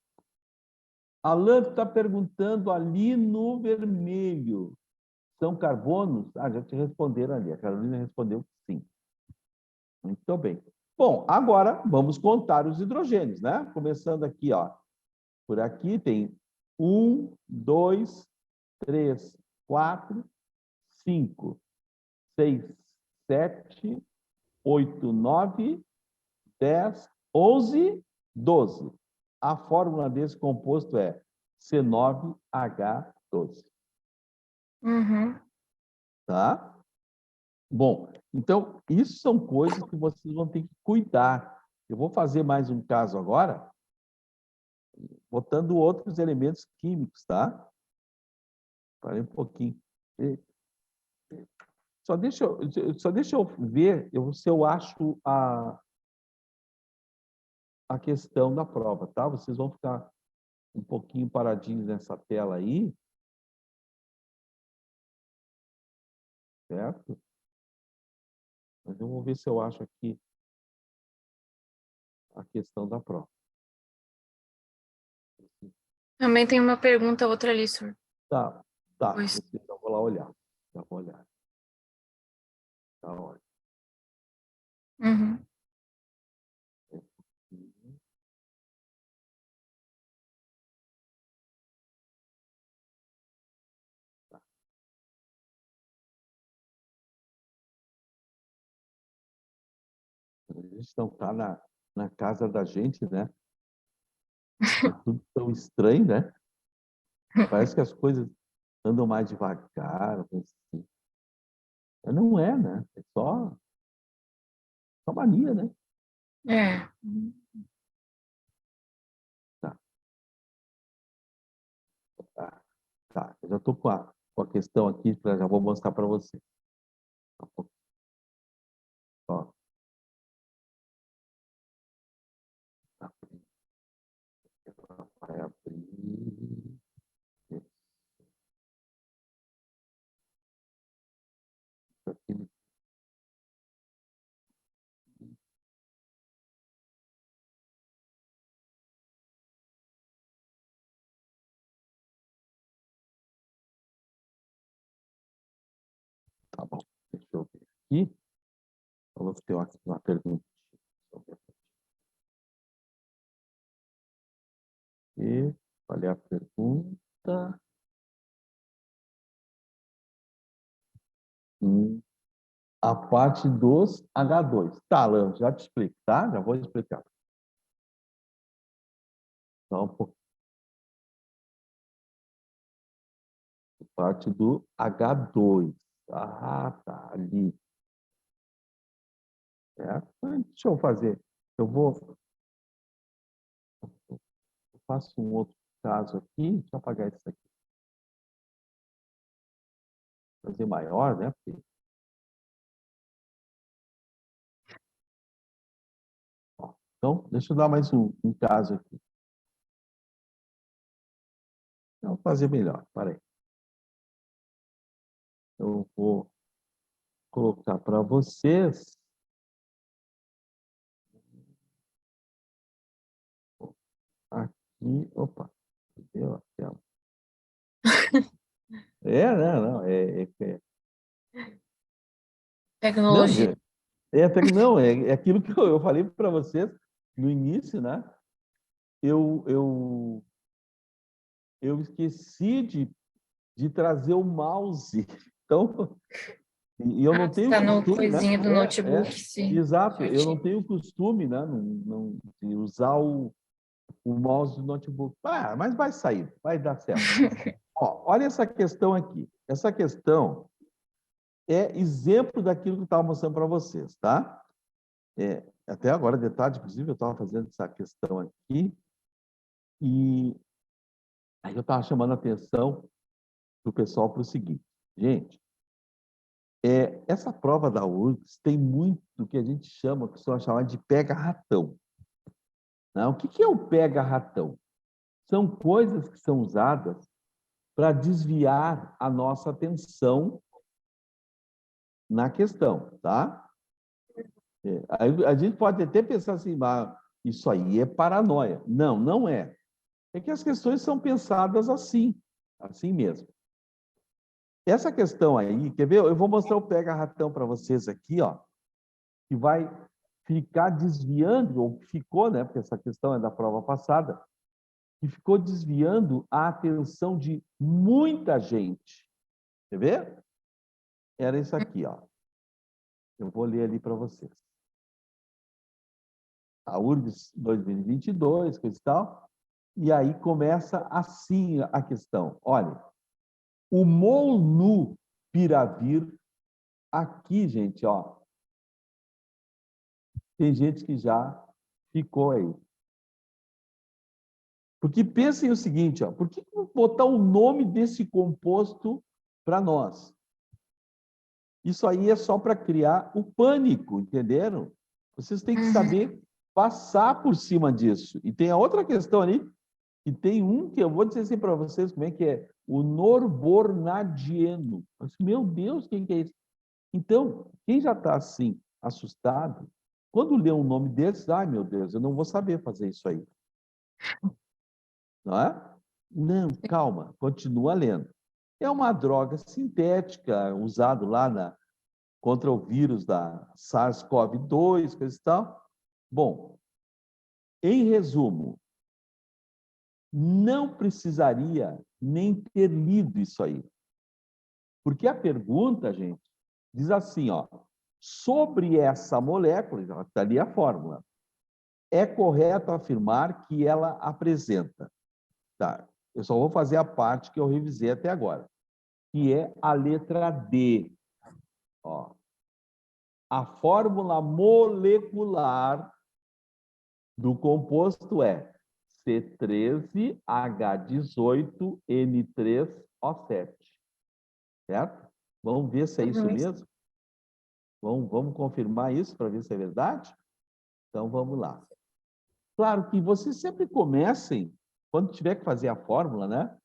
Alan está perguntando ali no vermelho. São carbonos? Ah, já te responderam ali. A Carolina respondeu que sim. Muito bem. Bom, agora vamos contar os hidrogênios, né? Começando aqui, ó. Por aqui tem 1, 2, 3, 4, 5, 6, 7, 8, 9, 10, 11, 12. A fórmula desse composto é C9H12. Uhum. Tá? Bom, então, isso são coisas que vocês vão ter que cuidar. Eu vou fazer mais um caso agora, botando outros elementos químicos, tá? Parei um pouquinho. Só deixa eu ver se eu acho a questão da prova, tá? Vocês vão ficar um pouquinho paradinhos nessa tela aí. Certo? Mas eu vou ver se eu acho aqui a questão da prova. Também tem uma pergunta, outra ali, senhor. Tá. Pois. Eu vou lá olhar. Já vou olhar. Uhum. A gente não está na casa da gente, né? É tudo tão estranho, né? Parece que as coisas andam mais devagar. Assim. Mas não é, né? É só mania, né? É. Tá, tá, tá. Eu já estou com a questão aqui, já vou mostrar para você. Tá bom? Ó, tá. Vai abrir. Isso aqui. Tá bom. Deixa eu ver aqui. Vou ter uma pergunta. E qual é a pergunta? A parte dos H2. Tá, Leandro, já te explico, tá? Já vou explicar. Então, parte do H2. Ah, tá, ali. Certo? Deixa eu fazer. Eu faço um outro caso aqui. Deixa eu apagar isso aqui. Fazer maior, né? Ó, então, deixa eu dar mais um caso aqui. Eu vou fazer melhor. Para aí. Eu vou colocar para vocês. Aqui, opa, deu a tela. Não, não, Tecnologia. não, é aquilo que eu falei para vocês no início, né? Eu esqueci de trazer o mouse. Então, e eu Ah, não você tenho tá no costume, né? coisinha do notebook, sim. Exato. Eu não Certinho. tenho costume, né? De usar o mouse do notebook. Ah, mas vai sair, vai dar certo. Ó, olha essa questão aqui. Essa questão é exemplo daquilo que eu estava mostrando para vocês, tá? Até agora, de tarde, inclusive, eu estava fazendo essa questão aqui e aí eu estava chamando a atenção do pessoal para o seguinte. Gente, essa prova da URGS tem muito do que a gente chama, que são chamar de pega-ratão. Né? O que é o pega-ratão? São coisas que são usadas para desviar a nossa atenção na questão, tá? Aí a gente pode até pensar assim, isso aí é paranoia. Não, não é. É que as questões são pensadas assim mesmo. Essa questão aí, quer ver? Eu vou mostrar o pega-ratão para vocês aqui, ó, que vai ficar desviando, ou ficou, né? Porque essa questão é da prova passada, que ficou desviando a atenção de muita gente. Quer ver? Era isso aqui, ó. Eu vou ler ali para vocês. A URGS 2022, coisa e tal. E aí começa assim a questão. Olha, o molnupiravir, aqui, gente, ó, tem gente que já ficou aí. Porque pensem o seguinte, ó, por que botar o nome desse composto para nós? Isso aí é só para criar o pânico, entenderam? Vocês têm que saber passar por cima disso. E tem a outra questão ali, que tem um que eu vou dizer assim para vocês como é que é, o norbornadieno. Meu Deus, quem que é isso? Então, quem já está assim, assustado, quando lê um nome desses, ai meu Deus, eu não vou saber fazer isso aí. Não é? Não, calma, continua lendo. É uma droga sintética usada lá contra o vírus da SARS-CoV-2, coisa e tal. Bom, em resumo, não precisaria nem ter lido isso aí. Porque a pergunta, gente, diz assim, ó, sobre essa molécula, já está ali a fórmula, é correto afirmar que ela apresenta. Tá, eu só vou fazer a parte que eu revisei até agora, que é a letra D. Ó, a fórmula molecular do composto é C13H18N3O7. Certo? Vamos ver se é isso mesmo? Vamos confirmar isso para ver se é verdade? Então, vamos lá. Claro que vocês sempre comecem, quando tiver que fazer a fórmula, né?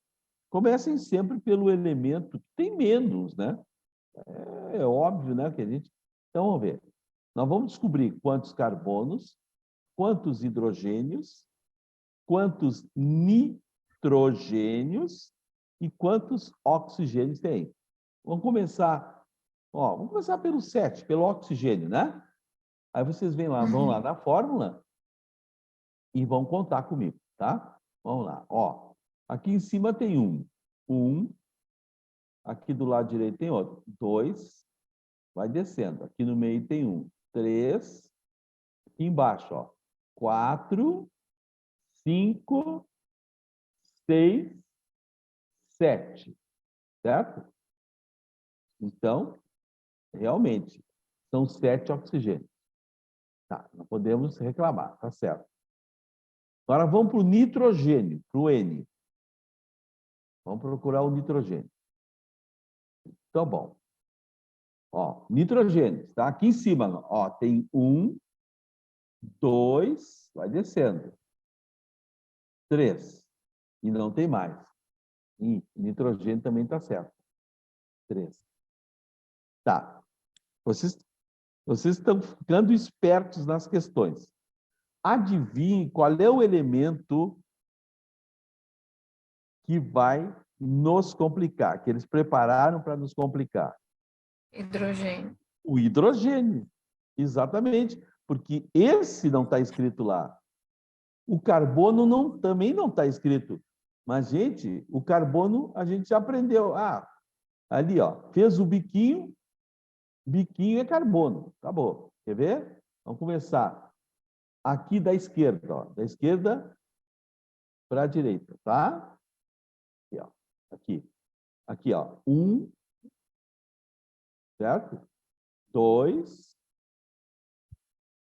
Comecem sempre pelo elemento que tem menos, né? É óbvio, né? Que a gente... Então, vamos ver. Nós vamos descobrir quantos carbonos, quantos hidrogênios, quantos nitrogênios e quantos oxigênios tem. Vamos começar, ó, vamos começar pelo 7, pelo oxigênio, né? Aí vocês vão lá na fórmula e vão contar comigo, tá? Vamos lá, ó. Aqui em cima tem um, aqui do lado direito tem outro, 2, vai descendo. Aqui no meio tem 3, aqui embaixo, ó, 4, 5, 6, 7, certo? Então, realmente, são 7 oxigênios. Tá, não podemos reclamar, tá certo. Agora vamos para o nitrogênio, para o N. Vamos procurar o nitrogênio. Então, bom. Ó, nitrogênio, tá? Aqui em cima, ó, tem 2, vai descendo. 3. E não tem mais. E nitrogênio também está certo. 3. Tá. Vocês estão ficando espertos nas questões. Adivinhe qual é o elemento que vai nos complicar, que eles prepararam para nos complicar. Hidrogênio. O hidrogênio, exatamente, porque esse não está escrito lá. O carbono também não está escrito. Mas, gente, o carbono a gente já aprendeu. Ah, ali, ó, fez o biquinho é carbono. Acabou. Quer ver? Vamos começar. Aqui da esquerda, ó, da esquerda para a direita, tá? Aqui, ó. Aqui, ó. 1, certo? 2,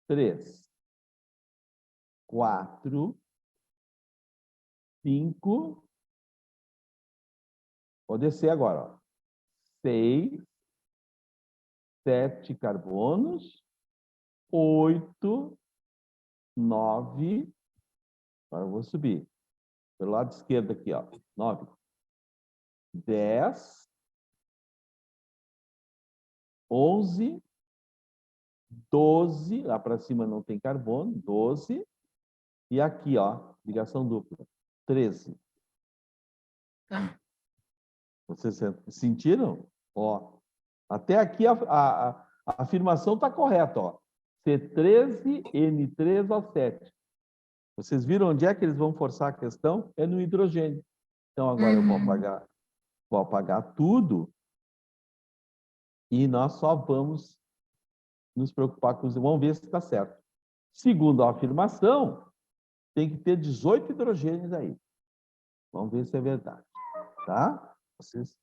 3, 4, 5. Vou descer agora, ó. 6, 7 carbonos, 8, 9. Agora eu vou subir. Pelo lado esquerdo aqui, ó. 9. 10, 11, 12. Lá para cima não tem carbono. 12. E aqui, ó, ligação dupla. 13. Tá. Vocês sentiram? Ó, até aqui a afirmação está correta, ó. C13N3O7. Vocês viram onde é que eles vão forçar a questão? É no hidrogênio. Então, agora eu vou apagar tudo e nós só vamos nos preocupar com os... Vamos ver se está certo. Segundo a afirmação, tem que ter 18 hidrogênios aí. Vamos ver se é verdade. Tá? Vocês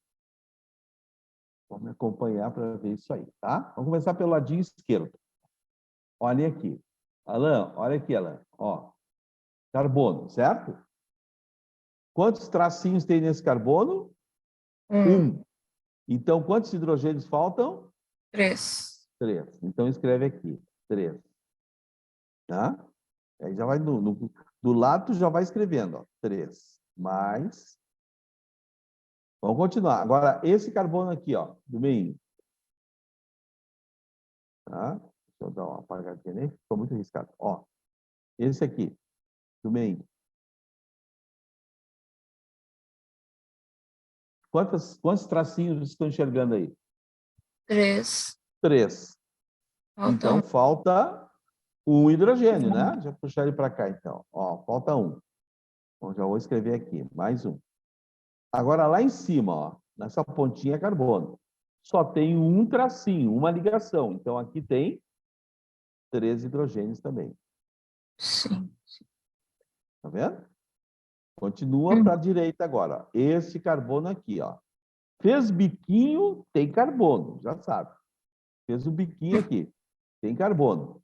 vão me acompanhar para ver isso aí, tá? Vamos começar pelo ladinho esquerdo. Olha aqui. Alan, olha aqui, Alan. Ó, carbono, certo? Quantos tracinhos tem nesse carbono? 1. Então, quantos hidrogênios faltam? 3. 3. Então, escreve aqui. 3. Tá? Aí já vai do lado, tu já vai escrevendo. Ó. 3. Mais. Vamos continuar. Agora, esse carbono aqui, ó, do meio. Tá? Deixa eu dar uma apagadinha nele. Ficou muito arriscado. Ó, esse aqui, do meio. Quantos tracinhos vocês estão enxergando aí? 3. 3. Falta Então, falta um hidrogênio, né? Deixa eu puxar ele para cá, então. Ó, falta um. Então, já vou escrever aqui, mais um. Agora, lá em cima, ó, nessa pontinha é carbono. Só tem um tracinho, uma ligação. Então, aqui tem 3 hidrogênios também. Sim. Tá vendo? Continua para a direita agora. Ó. Esse carbono aqui, ó. Fez biquinho, tem carbono, já sabe. Fez um biquinho aqui, tem carbono.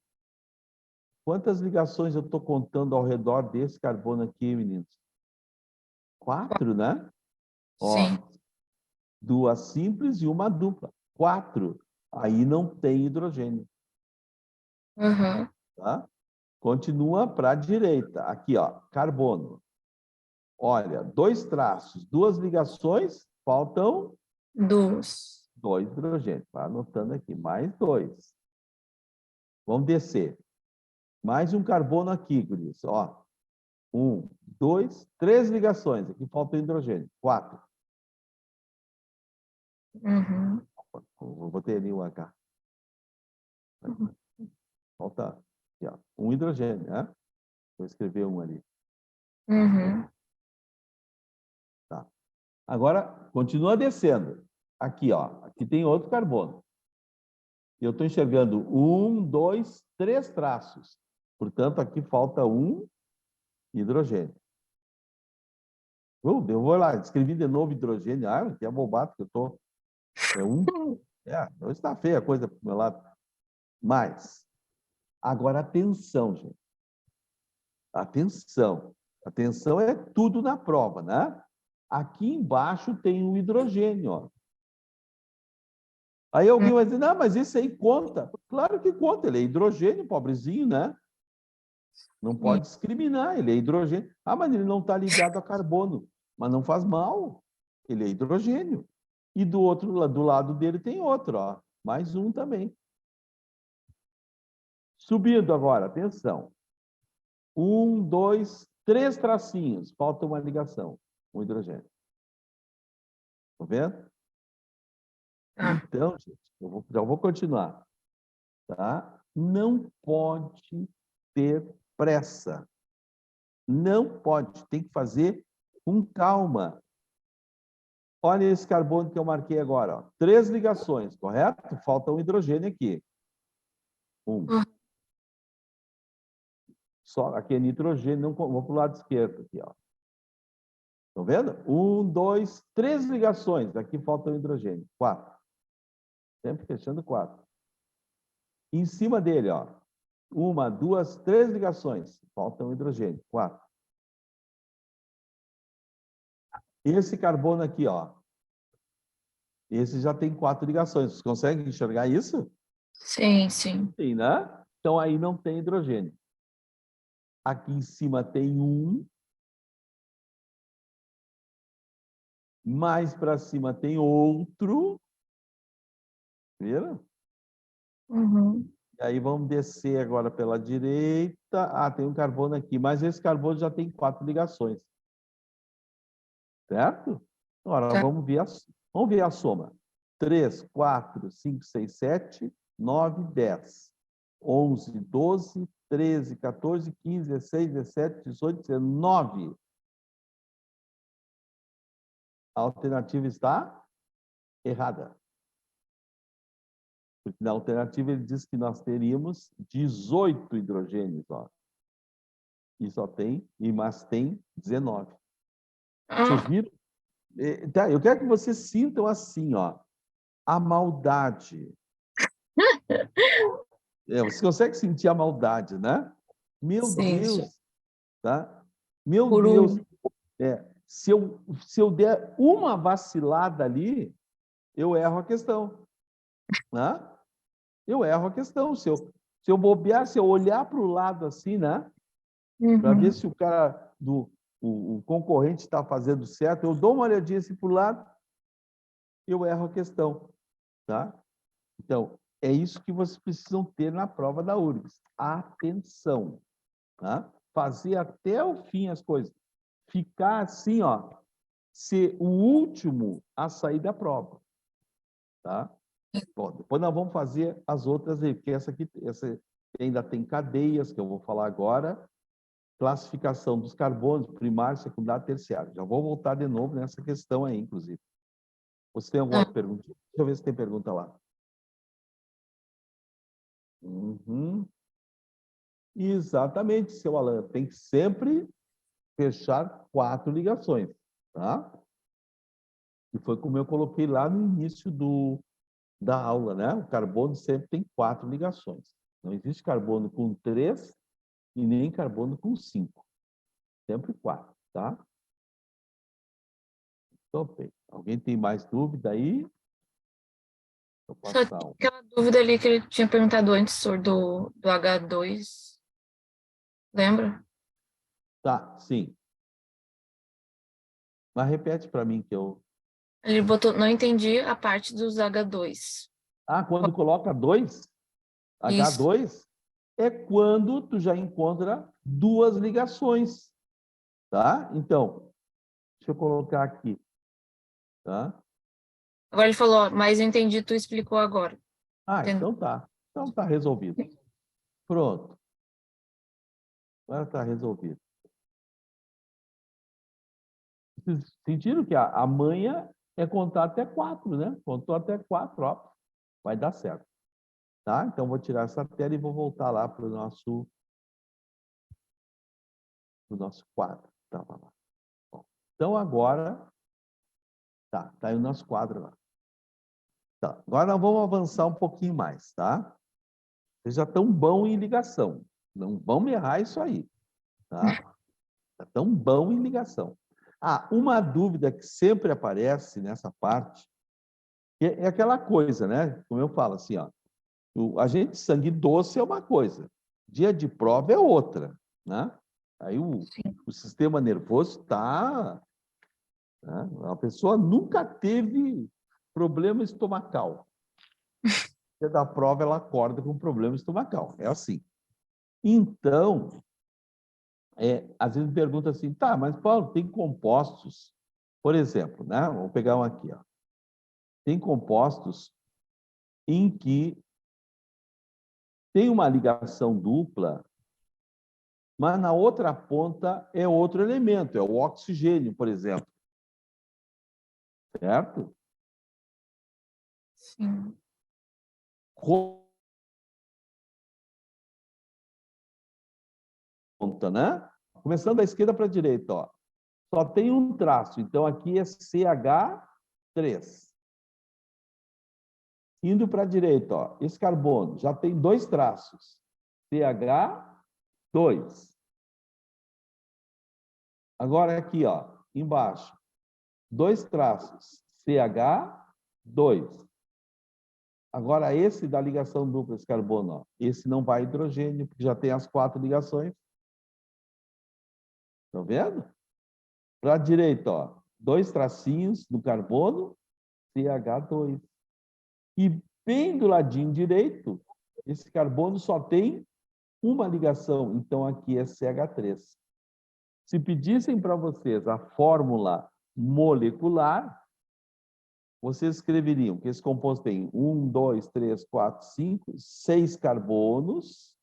Quantas ligações eu estou contando ao redor desse carbono aqui, meninos? 4, né? Ó, Sim. 2 simples e uma dupla. 4. Aí não tem hidrogênio. Uhum. Tá? Continua para a direita. Aqui, ó, carbono. Olha, 2 traços, 2 ligações, faltam 2. 2 hidrogênios. Vai anotando aqui, mais 2. Vamos descer. Mais um carbono aqui, guris. Ó, 1, 2, 3 ligações. Aqui falta hidrogênio. 4. Uhum. Vou botar ali um H. Falta aqui, ó, um hidrogênio, né? Vou escrever um ali. Uhum. Tá. Agora, continua descendo. Aqui, ó. Aqui tem outro carbono. Eu estou enxergando 1, 2, 3 traços. Portanto, aqui falta um hidrogênio. Eu vou lá, escrevi de novo hidrogênio. Ah, que abobado que eu estou. É um. Hoje está feia a coisa para o meu lado. Mas, agora atenção, gente. Atenção. Atenção é tudo na prova, né? Aqui embaixo tem o hidrogênio, ó. Aí alguém vai dizer, não, mas isso aí conta. Claro que conta, ele é hidrogênio, pobrezinho, né? Não pode discriminar, ele é hidrogênio. Ah, mas ele não está ligado a carbono. Mas não faz mal, ele é hidrogênio. E do outro, do lado dele tem outro, ó. Mais um também. Subindo agora, atenção. 1, 2, 3 tracinhos. Falta uma ligação, um hidrogênio. Tá vendo? Então, gente, já vou continuar. Tá? Não pode ter pressa. Não pode, tem que fazer com calma. Olha esse carbono que eu marquei agora. Ó. 3 ligações, correto? Falta um hidrogênio aqui. 1. Só, aqui é nitrogênio, não, vou para o lado esquerdo. Aqui, ó. Estão vendo? 1, 2, 3 ligações. Aqui falta um hidrogênio. 4. Sempre fechando 4. Em cima dele, ó. 1, 2, 3 ligações. Falta um hidrogênio. 4. Esse carbono aqui, ó. Esse já tem 4 ligações. Vocês conseguem enxergar isso? Sim, sim. Sim, né? Então, aí não tem hidrogênio. Aqui em cima tem 1. Mais para cima tem outro. Viram? Uhum. E aí vamos descer agora pela direita. Ah, tem um carbono aqui. Mas esse carbono já tem 4 ligações. Certo? Agora, Tá. vamos ver a soma. 3, 4, 5, 6, 7, 9, 10. 11, 12, 13, 14, 15, 16, 17, 18, 19. A alternativa está errada. Porque na alternativa ele diz que nós teríamos 18 hidrogênios, ó. E só tem, mas tem 19. Vocês viram? Tá, eu quero que vocês sintam assim, ó, a maldade. Você consegue sentir a maldade, né? Meu Sim, Deus, tá? Meu por Deus, um. se eu der uma vacilada ali, eu erro a questão, né? Eu erro a questão. Se eu bobear, se eu olhar para o lado assim, né? Para ver Uhum. se o cara o concorrente está fazendo certo, eu dou uma olhadinha assim para o lado, eu erro a questão, tá? Então, é isso que vocês precisam ter na prova da URGS. Atenção, tá? Fazer até o fim as coisas. Ficar assim, ó, ser o último a sair da prova, tá? Bom, depois nós vamos fazer as outras aí, porque essa ainda tem cadeias, que eu vou falar agora, classificação dos carbonos, primário, secundário, terciário. Já vou voltar de novo nessa questão aí, inclusive. Você tem alguma pergunta? Deixa eu ver se tem pergunta lá. Uhum. Exatamente, seu Alan. Tem que sempre fechar 4 ligações, tá? E foi como eu coloquei lá no início da aula, né? O carbono sempre tem 4 ligações. Não existe carbono com 3 e nem carbono com 5. Sempre 4, tá? Então, bem. Alguém tem mais dúvida aí? Eu Só posso dar um. aquela dúvida ali que ele tinha perguntado antes sobre do H2, lembra? Tá, sim. Mas repete para mim que eu... Ele botou, não entendi a parte dos H2. Ah, quando coloca 2, Isso. H2, é quando tu já encontra 2 ligações, tá? Então, deixa eu colocar aqui, tá? Agora ele falou, ó, mas eu entendi, tu explicou agora. Ah, Entendeu? então tá. Então tá resolvido. Pronto. Agora tá resolvido. Vocês sentiram que a manha é contar até 4, né? Contou até 4, ó. Vai dar certo. Tá? Então, vou tirar essa tela e vou voltar lá para o nosso quadro. Tá, lá. Bom, então, agora... Tá aí o nosso quadro lá. Tá. Agora, nós vamos avançar um pouquinho mais, tá? Vocês já estão bom em ligação. Não vão errar isso aí, tá? Já estão bom em ligação. Ah, uma dúvida que sempre aparece nessa parte é aquela coisa, né? Como eu falo assim, ó, o agente de sangue doce é uma coisa, dia de prova é outra, né? Aí o sistema nervoso está... Né? A pessoa nunca teve problema estomacal. Dia da prova ela acorda com problema estomacal. É assim. Então, às vezes pergunta assim, tá, mas Paulo, tem compostos, por exemplo, né? Vamos pegar um aqui, ó. Tem compostos em que tem uma ligação dupla, mas na outra ponta é outro elemento, é o oxigênio, por exemplo. Certo? Sim. Ponta, né? Começando da esquerda para a direita, ó. Só tem um traço, então aqui é CH3. Indo para a direita, ó, esse carbono já tem 2 traços, CH2. Agora aqui, ó, embaixo, 2 traços, CH2. Agora esse da ligação dupla, esse carbono, ó, esse não vai hidrogênio, porque já tem as 4 ligações. Estão vendo? Para a direita, ó, 2 tracinhos do carbono, CH2. E bem do ladinho direito, esse carbono só tem uma ligação, então aqui é CH3. Se pedissem para vocês a fórmula molecular, vocês escreveriam que esse composto tem 1, 2, 3, 4, 5, 6 carbonos.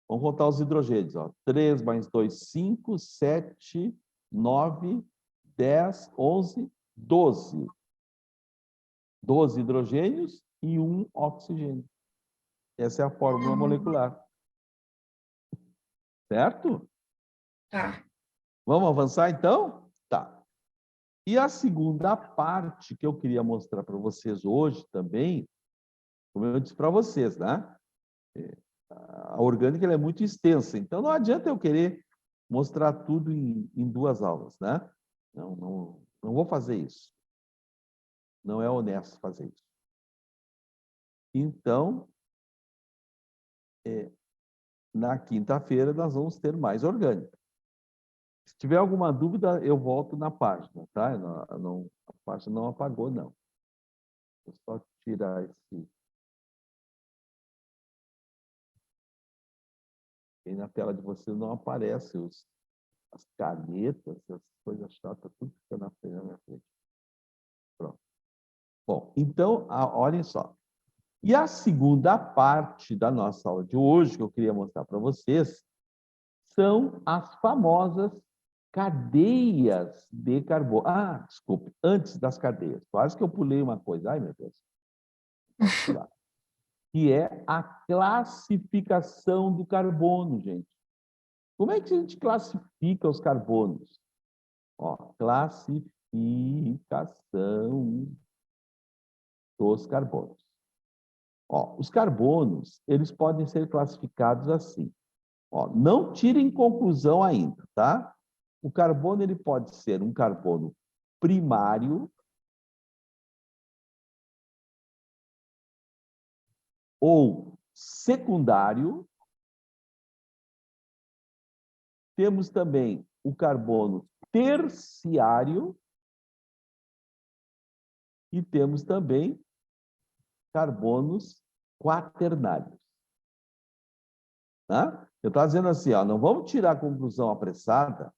Vamos contar os hidrogênios. Ó. 3 mais 2, 5, 7, 9, 10, 11, 12. 12 hidrogênios e 1 oxigênio. Essa é a fórmula molecular. Certo? Tá. Vamos avançar, então? Tá. E a segunda parte que eu queria mostrar para vocês hoje também, como eu disse para vocês, né? A orgânica ela é muito extensa, então não adianta eu querer mostrar tudo em 2 aulas, né? Não vou fazer isso. Não é honesto fazer isso. Então, na quinta-feira, nós vamos ter mais orgânica. Se tiver alguma dúvida, eu volto na página, tá? A página não apagou, não. Vou só tirar esse... E na tela de vocês não aparece as canetas, as coisas chatas, tudo fica na minha frente. Pronto. Bom, então, olhem só. E a segunda parte da nossa aula de hoje, que eu queria mostrar para vocês, são as famosas cadeias de carbono. Ah, desculpe, antes das cadeias. Quase que eu pulei uma coisa. Ai, meu Deus. Posso pular. Que é a classificação do carbono, gente. Como é que a gente classifica os carbonos? Ó, classificação dos carbonos. Ó, os carbonos, eles podem ser classificados assim. Ó, não tirem conclusão ainda, tá? O carbono ele pode ser um carbono primário ou secundário. Temos também o carbono terciário e temos também carbonos quaternários. Tá? Eu estou dizendo assim, ó, não vamos tirar a conclusão apressada,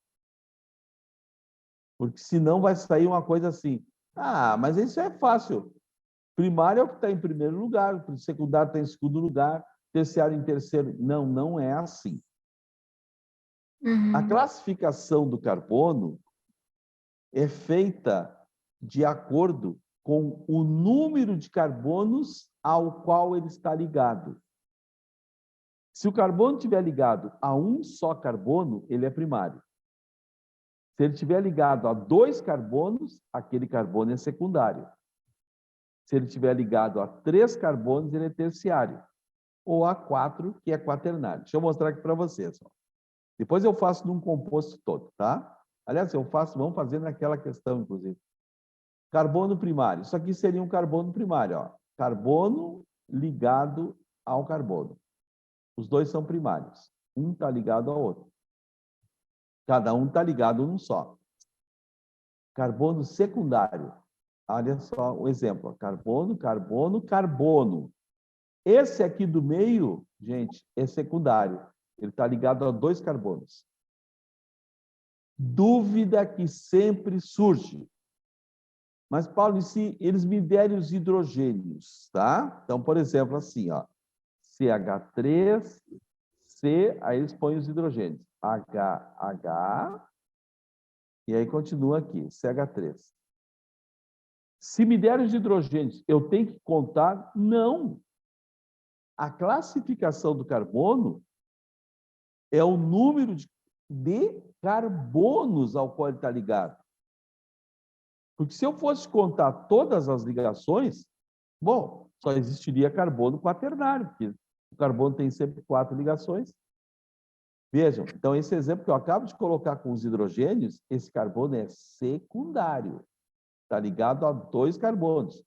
porque senão vai sair uma coisa assim. Ah, mas isso é fácil. Primário é o que está em primeiro lugar, o secundário está em segundo lugar, terciário em terceiro. Não, não é assim. A classificação do carbono é feita de acordo com o número de carbonos ao qual ele está ligado. Se o carbono estiver ligado a um só carbono, ele é primário. Se ele estiver ligado a 2 carbonos, aquele carbono é secundário. Se ele estiver ligado a 3 carbonos, ele é terciário. Ou a 4, que é quaternário. Deixa eu mostrar aqui para vocês. Ó. Depois eu faço num composto todo, tá? Aliás, vamos fazer naquela questão, inclusive. Carbono primário. Isso aqui seria um carbono primário. Ó. Carbono ligado ao carbono. Os dois são primários. Um está ligado ao outro. Cada um está ligado a um só. Carbono secundário. Olha só o exemplo. Carbono, carbono, carbono. Esse aqui do meio, gente, é secundário. Ele está ligado a 2 carbonos. Dúvida que sempre surge. Mas, Paulo, e se eles me derem os hidrogênios, tá? Então, por exemplo, assim, ó. CH3, C, aí eles põem os hidrogênios. HH, e aí continua aqui, CH3. Se me derem os hidrogênios, eu tenho que contar? Não. A classificação do carbono é o número de carbonos ao qual ele está ligado. Porque se eu fosse contar todas as ligações, bom, só existiria carbono quaternário, porque o carbono tem sempre 4 ligações. Vejam, então esse exemplo que eu acabo de colocar com os hidrogênios, esse carbono é secundário. Está ligado a 2 carbonos.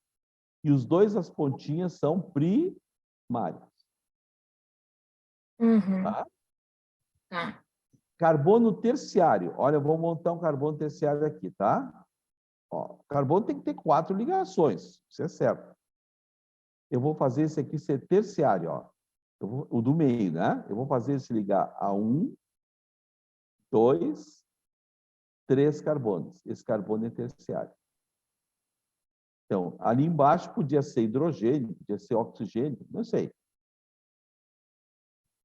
E os 2, as pontinhas, são primários. Tá? Tá. Carbono terciário. Olha, eu vou montar um carbono terciário aqui, tá? Ó, o carbono tem que ter 4 ligações. Isso é certo. Eu vou fazer esse aqui ser terciário, ó. O do meio, né? Eu vou fazer esse ligar a 1, 2, 3 carbonos. Esse carbono é terciário. Então, ali embaixo podia ser hidrogênio, podia ser oxigênio, não sei.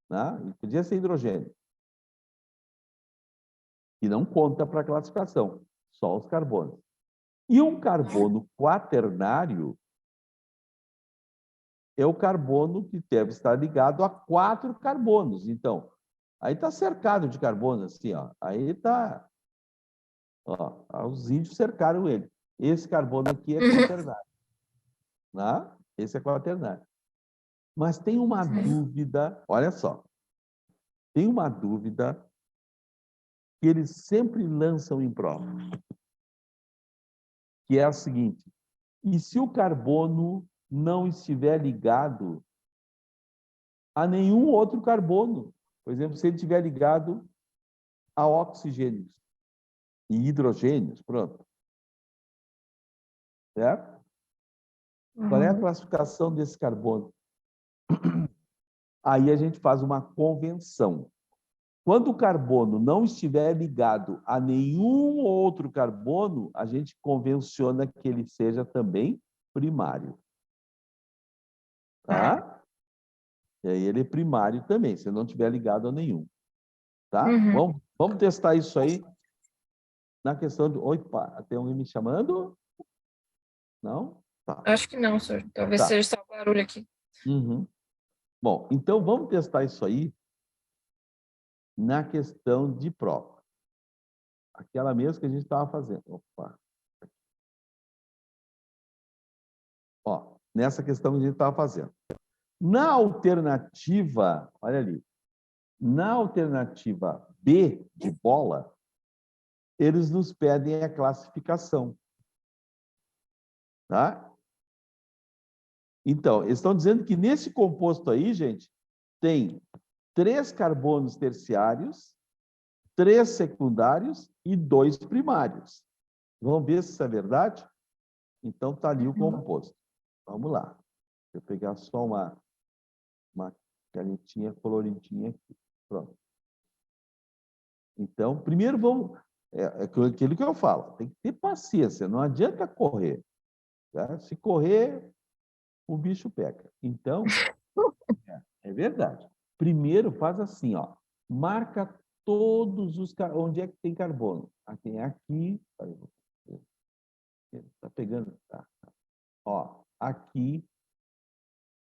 Né? Podia ser hidrogênio. E não conta para a classificação, só os carbonos. E um carbono quaternário é o carbono que deve estar ligado a 4 carbonos. Então, aí está cercado de carbono, assim, ó. Aí está... Os índios cercaram ele. Esse carbono aqui é quaternário. Né? Esse é quaternário. Mas tem uma dúvida, olha só. Tem uma dúvida que eles sempre lançam em prova. Que é a seguinte: e se o carbono não estiver ligado a nenhum outro carbono? Por exemplo, se ele estiver ligado a oxigênios e hidrogênios, pronto. Certo? Qual é a classificação desse carbono? Aí a gente faz uma convenção. Quando o carbono não estiver ligado a nenhum outro carbono, a gente convenciona que ele seja também primário. Tá? E aí ele é primário também, se não tiver ligado a nenhum. Tá? Uhum. Vamos testar isso aí na questão de... Opa, tem alguém me chamando? Não? Tá. Acho que não, senhor. Talvez Tá. seja só o barulho aqui. Uhum. Bom, então vamos testar isso aí na questão de prova. Aquela mesma que a gente estava fazendo. Opa. Ó, nessa questão que a gente estava fazendo. Na alternativa, olha ali, na alternativa B de bola, eles nos pedem a classificação. Tá? Então, eles estão dizendo que nesse composto aí, gente, tem 3 carbonos terciários, 3 secundários e 2 primários. Vamos ver se isso é verdade? Então, está ali o composto. Vamos lá. Deixa eu pegar só uma canetinha coloridinha aqui. Pronto. Então, primeiro vamos... É aquilo que eu falo. Tem que ter paciência. Não adianta correr. Tá? Se correr, o bicho pega. Então, é verdade. Primeiro faz assim, ó. Marca todos os... Onde é que tem carbono? Ah, tem aqui. Tá pegando? Tá. Ó, aqui,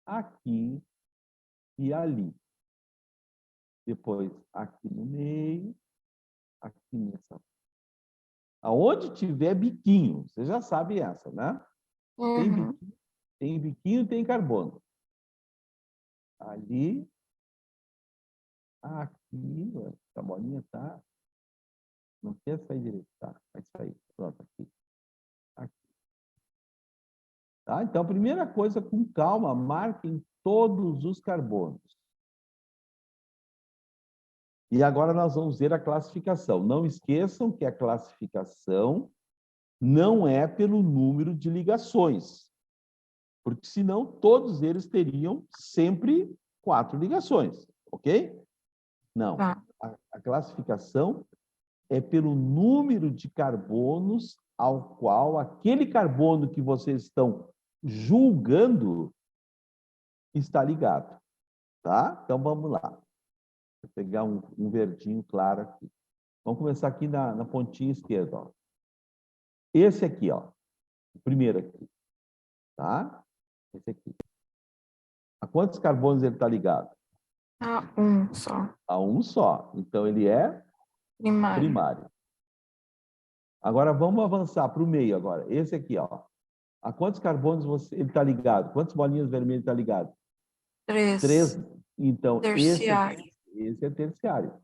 aqui e ali. Depois, aqui no meio, aqui nessa. Aonde tiver biquinho, você já sabe essa, né? Uhum. Tem biquinho, tem carbono. Ali, aqui, essa bolinha tá. Não quer sair direito, tá? Vai sair. Pronto, aqui. Aqui. Tá? Então, a primeira coisa, com calma, marquem todos os carbonos. E agora nós vamos ver a classificação. Não esqueçam que a classificação não é pelo número de ligações, porque senão todos eles teriam sempre 4 ligações, ok? Não. Tá. A classificação é pelo número de carbonos ao qual aquele carbono que vocês estão julgando está ligado, tá? Então vamos lá. Vou pegar um verdinho claro aqui. Vamos começar aqui na pontinha esquerda, ó. Esse aqui, ó. O primeiro aqui. Tá? Esse aqui. A quantos carbonos ele está ligado? Um só. A um só. Então, ele é Primário. primário. Agora, vamos avançar para o meio agora. Esse aqui, ó. A quantos carbonos ele está ligado? Quantas bolinhas vermelhas está ligado? 3. 3. Então, Terciário. esse é terciário.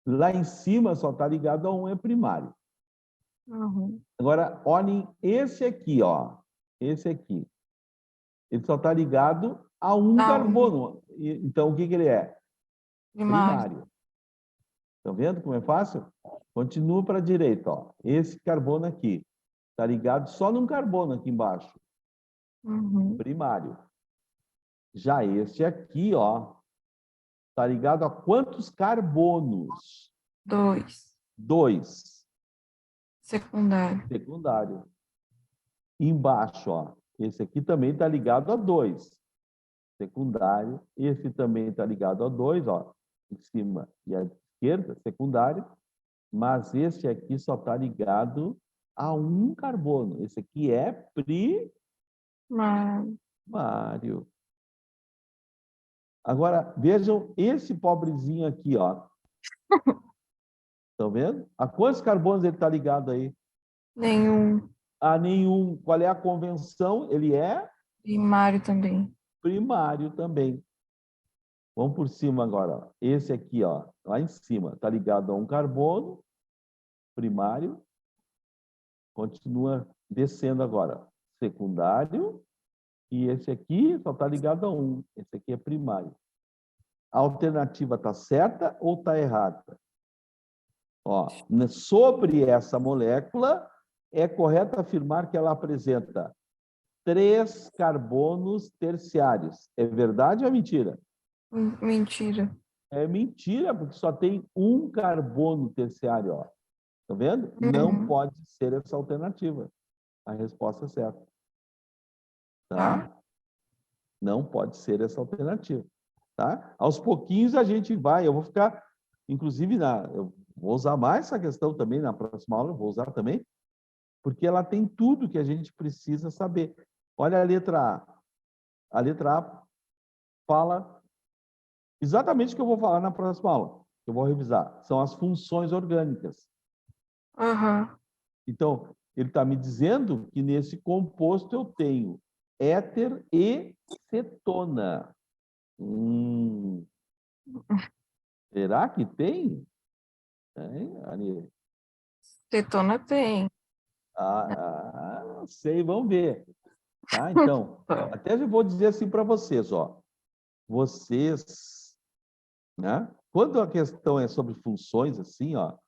Lá em cima só está ligado a um, é primário. Uhum. Agora, olhem esse aqui, ó. Esse aqui. Ele só está ligado a um carbono. Então, o que ele é? Primário. Estão vendo como é fácil? Continua para a direita, ó. Esse carbono aqui está ligado só num carbono aqui embaixo. Uhum. Primário. Já este aqui, ó, está ligado a quantos carbonos? 2. 2. Secundário. Secundário. Embaixo, ó. Esse aqui também está ligado a 2. Secundário. Esse também está ligado a 2, ó. Em cima e à esquerda, secundário. Mas esse aqui só está ligado a um carbono. Esse aqui é primário. Agora, vejam esse pobrezinho aqui, ó. Estão vendo? A quantos carbonos ele está ligado aí? Nenhum. A nenhum. Qual é a convenção? Ele é? Primário também. Primário também. Vamos por cima agora. Ó. Esse aqui, ó, lá em cima, está ligado a um carbono, primário. Continua descendo agora. Secundário. E esse aqui só está ligado a um. Esse aqui é primário. A alternativa está certa ou está errada? Ó, sobre essa molécula, é correto afirmar que ela apresenta 3 carbonos terciários. É verdade ou é mentira? Mentira. É mentira, porque só tem um carbono terciário. Ó. Tá vendo? Não pode ser essa alternativa. A resposta é certa. tá? Não pode ser essa alternativa, tá? Aos pouquinhos a gente vai, eu vou ficar, inclusive, eu vou usar mais essa questão também na próxima aula, eu vou usar também, porque ela tem tudo que a gente precisa saber. Olha a letra A. A letra A fala exatamente o que eu vou falar na próxima aula, que eu vou revisar. São as funções orgânicas. Aham. Então, ele está me dizendo que nesse composto eu tenho éter e cetona. Será que tem? Tem, Ari? Cetona tem. Sei, vamos ver. Tá? Então, até eu vou dizer assim para vocês, ó. Vocês, né? Quando a questão é sobre funções, assim, ó, o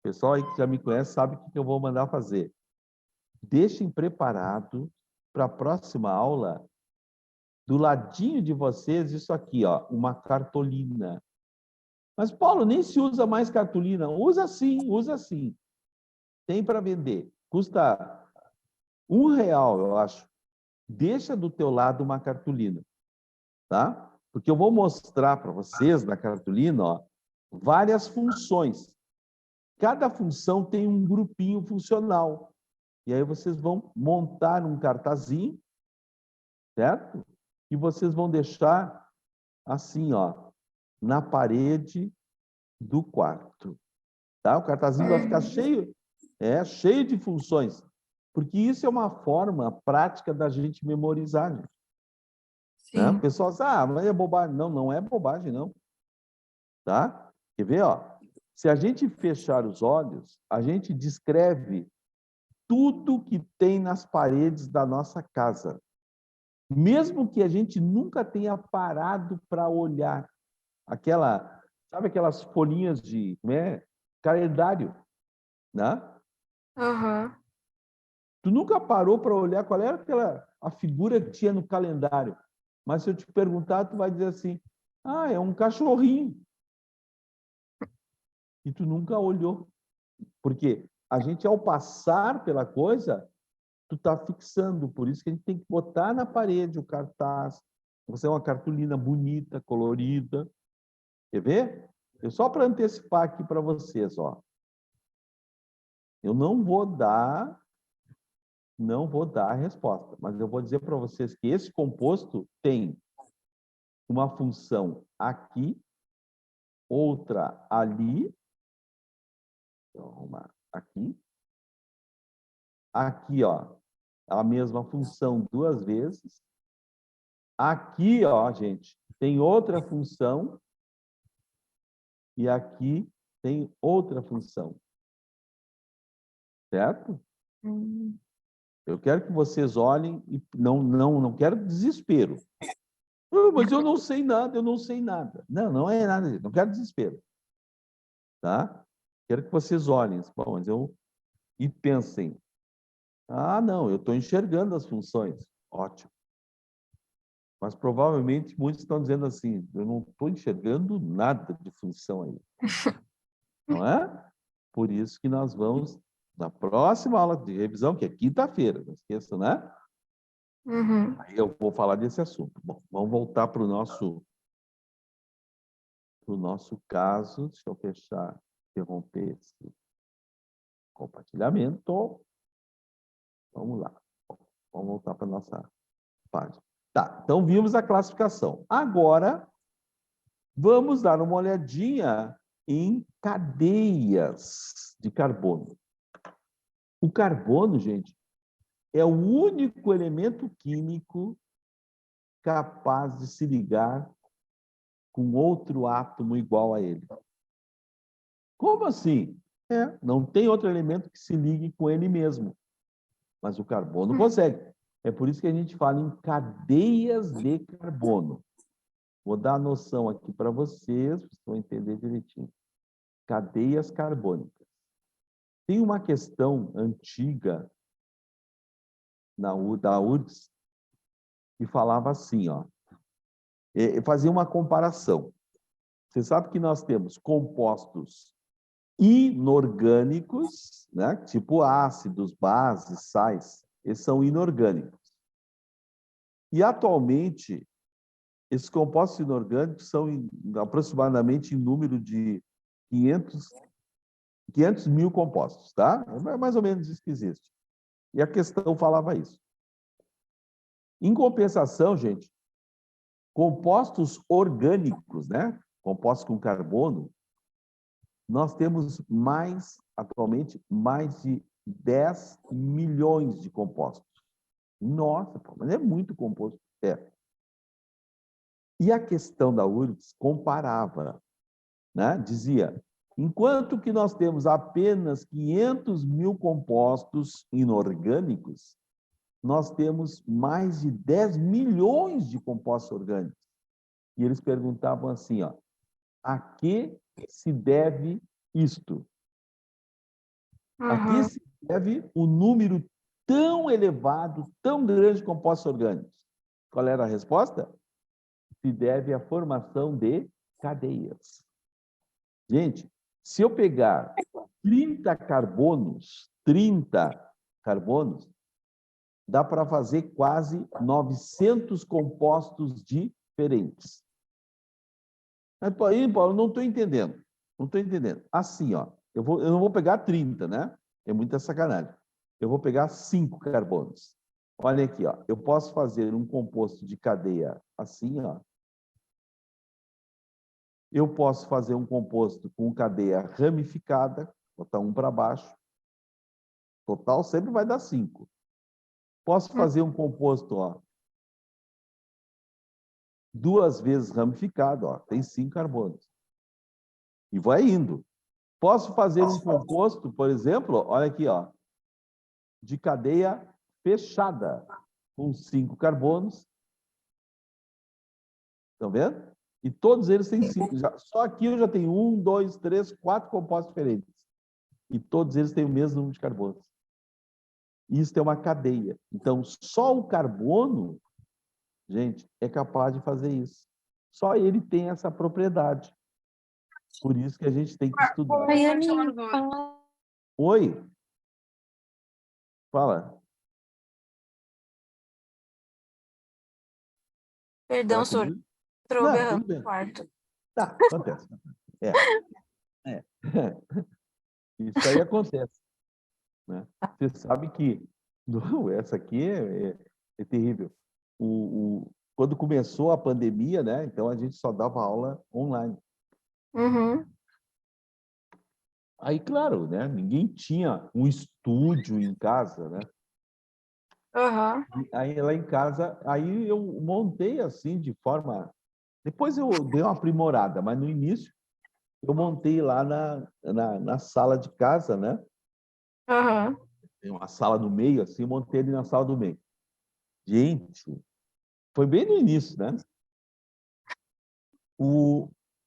pessoal aí que já me conhece sabe o que eu vou mandar fazer. Deixem preparado para a próxima aula, do ladinho de vocês, isso aqui, ó, uma cartolina. Mas, Paulo, nem se usa mais cartolina. Usa sim, usa sim. Tem para vender. Custa R$ 1, eu acho. Deixa do teu lado uma cartolina, tá? Porque eu vou mostrar para vocês na cartolina, ó, várias funções. Cada função tem um grupinho funcional. E aí vocês vão montar um cartazinho, certo? E vocês vão deixar assim, ó, na parede do quarto, tá? O cartazinho vai ficar cheio de funções, porque isso é uma forma prática da gente memorizar, né? O pessoal diz, mas é bobagem. Não, não é bobagem, não. Tá? Quer ver, ó? Se a gente fechar os olhos, a gente descreve tudo que tem nas paredes da nossa casa. Mesmo que a gente nunca tenha parado para olhar sabe aquelas folhinhas de calendário, né? Aham. Tu nunca parou para olhar qual era a figura que tinha no calendário. Mas se eu te perguntar, tu vai dizer assim, é um cachorrinho. E tu nunca olhou. Porque a gente, ao passar pela coisa, tu tá fixando. Por isso que a gente tem que botar na parede o cartaz. Você é uma cartolina bonita, colorida. Quer ver? Só para antecipar aqui para vocês, ó. Eu não vou dar a resposta, mas eu vou dizer para vocês que esse composto tem uma função aqui, outra ali. Então, vamos arrumar aqui. Aqui, ó, a mesma função duas vezes. Aqui, ó, gente, tem outra função. E aqui tem outra função. Certo? Eu quero que vocês olhem e não quero desespero. Mas eu não sei nada, eu não sei nada. Não, não é nada, não quero desespero. Tá? Quero que vocês olhem. Bom, mas e pensem. Não, eu estou enxergando as funções. Ótimo. Mas provavelmente muitos estão dizendo assim, eu não estou enxergando nada de função aí. Não é? Por isso que nós vamos, na próxima aula de revisão, que é quinta-feira, não esqueça, né? Uhum. Aí eu vou falar desse assunto. Bom, vamos voltar para o nosso caso. Deixa eu fechar, interromper esse compartilhamento. Vamos lá. Vamos voltar para a nossa página. Tá, então vimos a classificação. Agora, vamos dar uma olhadinha em cadeias de carbono. O carbono, gente, é o único elemento químico capaz de se ligar com outro átomo igual a ele. Como assim? Não tem outro elemento que se ligue com ele mesmo. Mas o carbono consegue. É por isso que a gente fala em cadeias de carbono. Vou dar a noção aqui para vocês vão entender direitinho. Cadeias carbônicas. Tem uma questão antiga da URGS que falava assim, ó, fazia uma comparação. Você sabe que nós temos compostos inorgânicos, né? Tipo ácidos, bases, sais, eles são inorgânicos. E, atualmente, esses compostos inorgânicos são aproximadamente em número de 500 mil compostos, tá? É mais ou menos isso que existe. E a questão falava isso. Em compensação, gente, compostos orgânicos, né? Compostos com carbono, nós temos atualmente, mais de 10 milhões de compostos. Nossa, mas é muito composto. É. E a questão da URGS comparava, né? Dizia, enquanto que nós temos apenas 500 mil compostos inorgânicos, nós temos mais de 10 milhões de compostos orgânicos. E eles perguntavam assim, ó, a que se deve isto? A que se deve o número tão elevado, tão grande de compostos orgânicos? Qual era a resposta? Se deve à formação de cadeias. Gente, se eu pegar 30 carbonos, dá para fazer quase 900 compostos diferentes. Aí, Paulo, não estou entendendo. Não estou entendendo. Assim, ó, eu não vou pegar 30, né? É muita sacanagem. Eu vou pegar 5 carbonos. Olha aqui, ó. Eu posso fazer um composto de cadeia assim, ó. Eu posso fazer um composto com cadeia ramificada, botar um para baixo. Total sempre vai dar 5. Posso fazer um composto, ó, 2 vezes ramificado, ó, tem 5 carbonos. E vai indo. Posso fazer um composto, por exemplo, olha aqui, ó, de cadeia fechada, com 5 carbonos. Estão vendo? E todos eles têm 5. Só aqui eu já tenho 1, 2, 3, 4 compostos diferentes. E todos eles têm o mesmo número de carbonos. Isso é uma cadeia. Então, só o carbono, gente, é capaz de fazer isso. Só ele tem essa propriedade. Por isso que a gente tem que estudar. Oi? Fala. Perdão, Tá senhor. comigo? Entrou Não, berrando tudo bem. no quarto. Tá, acontece. É. Isso aí acontece. Né? Você sabe que não, essa aqui é terrível. Quando começou a pandemia, né? Então a gente só dava aula online. Aí, claro, né? Ninguém tinha um estúdio em casa, né? Aí lá em casa, aí eu montei assim de forma. Depois eu dei uma aprimorada, mas no início eu montei lá na sala de casa, né? Tem uma sala no meio, assim, eu montei ali na sala do meio. Gente, foi bem no início, né?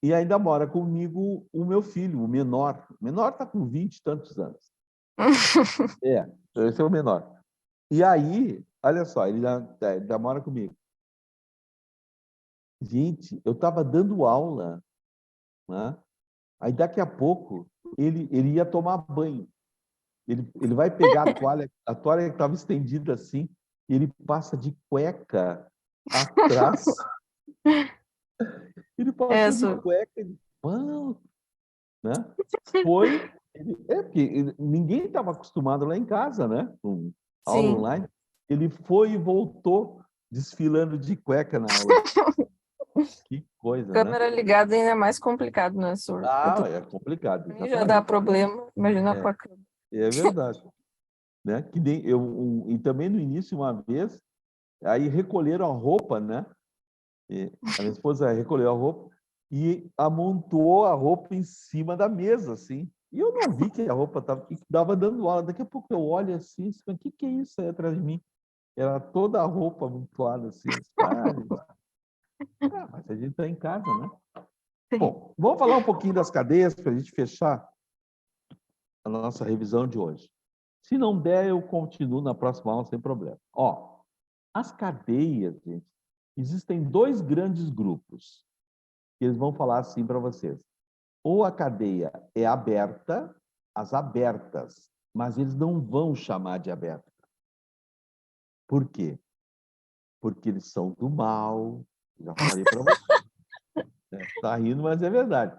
E ainda mora comigo o meu filho, o menor. O menor está com 20 e tantos anos. Esse é o menor. E aí, olha só, ele ainda mora comigo. Gente, eu estava dando aula, né? Aí daqui a pouco ele ia tomar banho. Ele vai pegar a toalha que estava estendida assim, e ele passa de cueca atrás. Ele passou de cueca, né? Foi. Porque ninguém estava acostumado lá em casa, né? Com aula online. Ele foi e voltou desfilando de cueca na aula. Que coisa, Câmera né? ligada ainda é mais complicado, né, senhor? É complicado, Já exatamente. dá problema, imagina com a câmera. É verdade. Né? Que nem e também no início, uma vez, aí recolheram a roupa, né? A minha esposa recolheu a roupa e amontoou a roupa em cima da mesa, assim. E eu não vi que a roupa estava dando aula. Daqui a pouco eu olho assim, o que é isso aí atrás de mim? Era toda a roupa amontoada, assim. Mas a gente está em casa, né? Bom, vamos falar um pouquinho das cadeias para a gente fechar a nossa revisão de hoje. Se não der, eu continuo na próxima aula sem problema. Ó, as cadeias, gente, existem 2 grandes grupos. Eles vão falar assim para vocês. Ou a cadeia é aberta, as abertas, mas eles não vão chamar de aberta. Por quê? porque eles são do mal. Já falei para você. Está rindo, mas é verdade.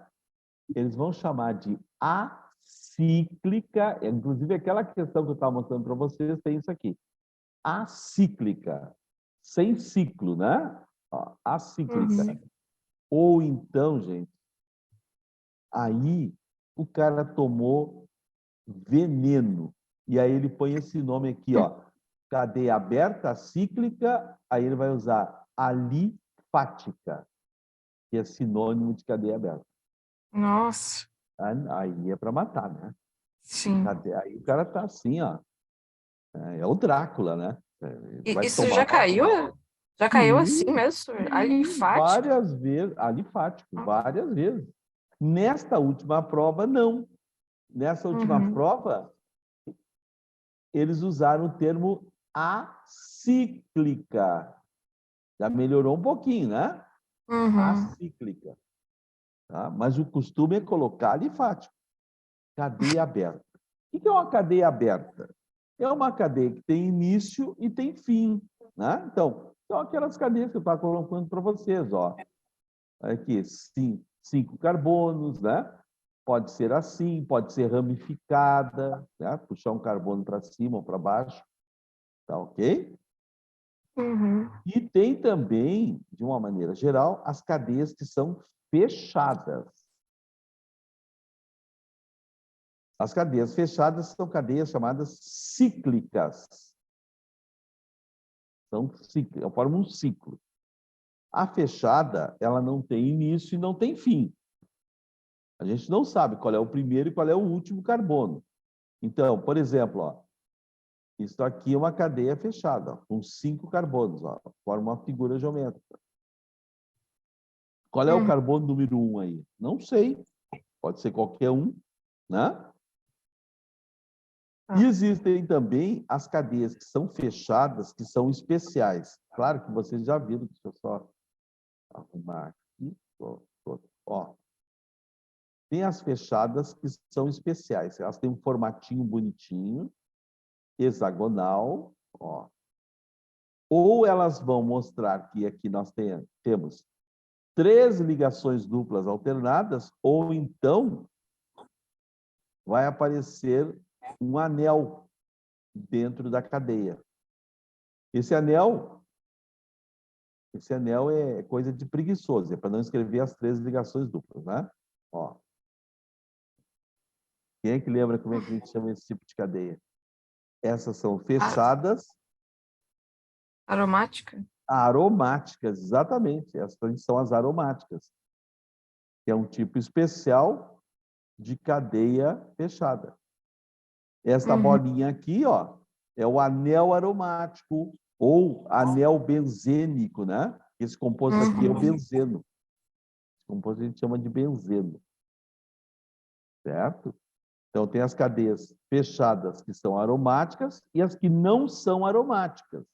Eles vão chamar de acíclica, inclusive aquela questão que eu estava mostrando para vocês, tem isso aqui. Acíclica, sem ciclo, né? Ó, acíclica. Uhum. Ou então, gente, aí o cara tomou veneno. E aí ele põe esse nome aqui, ó. Cadeia aberta, cíclica, aí ele vai usar alifática, que é sinônimo de cadeia aberta. Nossa, Aí é para matar, né? sim. Aí o cara tá assim, ó. É o Drácula, né? Vai Isso tomar já caiu? Já caiu assim sim, mesmo, senhor? Alifático? várias vezes, alifático, várias vezes. Nesta última prova, não. Nessa última Uhum, prova, eles usaram o termo acíclica. Já melhorou um pouquinho, né? uhum, Acíclica. Tá? Mas o costume é colocar alifático. Cadeia aberta. O que é uma cadeia aberta? É uma cadeia que tem início e tem fim. Né? Então, são aquelas cadeias que eu estava colocando para vocês. Ó. Aqui, 5 carbonos, né? Pode ser assim, pode ser ramificada, né? Puxar um carbono para cima ou para baixo. Tá ok? uhum. E tem também, de uma maneira geral, as cadeias que são fechadas. As cadeias fechadas são cadeias chamadas cíclicas. Formam um ciclo. A fechada, ela não tem início e não tem fim. A gente não sabe qual é o primeiro e qual é o último carbono. Então, por exemplo, ó, isso aqui é uma cadeia fechada, ó, com 5 carbonos, ó, forma uma figura geométrica. Qual é o Uhum. carbono número 1 aí? Não sei. Pode ser qualquer um, né? E existem também as cadeias que são fechadas, que são especiais. Claro que vocês já viram, deixa eu só arrumar aqui. Ó, tem as fechadas que são especiais. Elas têm um formatinho bonitinho, hexagonal, ó. Ou elas vão mostrar que aqui nós temos 3 ligações duplas alternadas, ou então vai aparecer um anel dentro da cadeia. Esse anel é coisa de preguiçoso, é para não escrever as 3 ligações duplas, né? Ó. Quem é que lembra como é que a gente chama esse tipo de cadeia? Essas são fechadas. Aromática? Aromáticas, exatamente. Essas são as aromáticas, que é um tipo especial de cadeia fechada. Esta Uhum, bolinha aqui, ó, é o anel aromático ou anel benzênico, né? Esse composto aqui é o uhum. benzeno. Esse composto a gente chama de benzeno, certo? Então tem as cadeias fechadas que são aromáticas e as que não são aromáticas.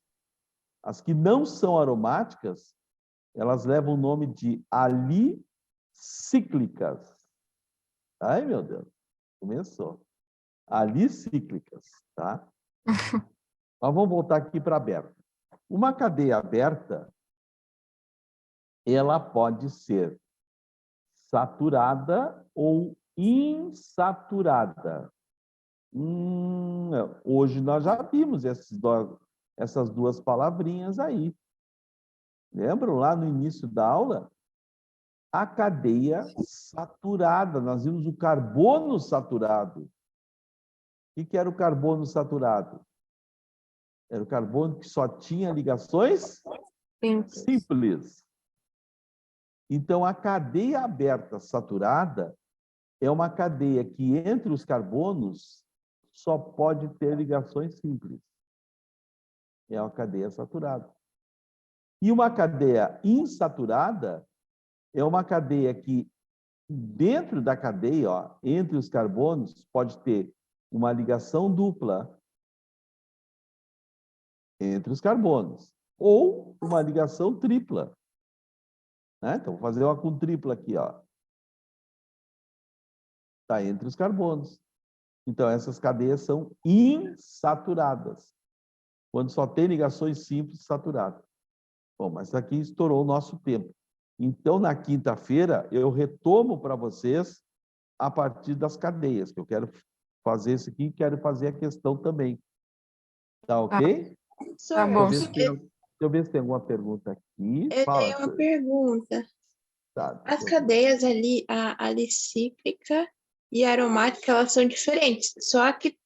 As que não são aromáticas, elas levam o nome de alicíclicas. Ai, meu Deus, começou. Alicíclicas, tá? Mas vamos voltar aqui para aberta. Uma cadeia aberta, ela pode ser saturada ou insaturada. Hoje nós já vimos essas duas palavrinhas aí. Lembram lá no início da aula? A cadeia saturada, nós vimos o carbono saturado. O que era o carbono saturado? Era o carbono que só tinha ligações Simples. simples. Então, a cadeia aberta saturada é uma cadeia que, entre os carbonos, só pode ter ligações simples. É uma cadeia saturada. E uma cadeia insaturada é uma cadeia que, dentro da cadeia, ó, entre os carbonos, pode ter uma ligação dupla entre os carbonos, ou uma ligação tripla. Né? Então, vou fazer uma com tripla aqui, ó. Está entre os carbonos. Então, essas cadeias são insaturadas, quando só tem ligações simples saturadas. Bom, mas aqui estourou o nosso tempo. Então, na quinta-feira, eu retomo para vocês a partir das cadeias, que eu quero fazer isso aqui e quero fazer a questão também. Tá ok? Tá bom. Deixa eu ver se tem alguma pergunta aqui. Eu Fala. tenho uma pergunta. Tá, As deixa eu ver. cadeias ali, a alicíclica e a aromática, elas são diferentes. Só que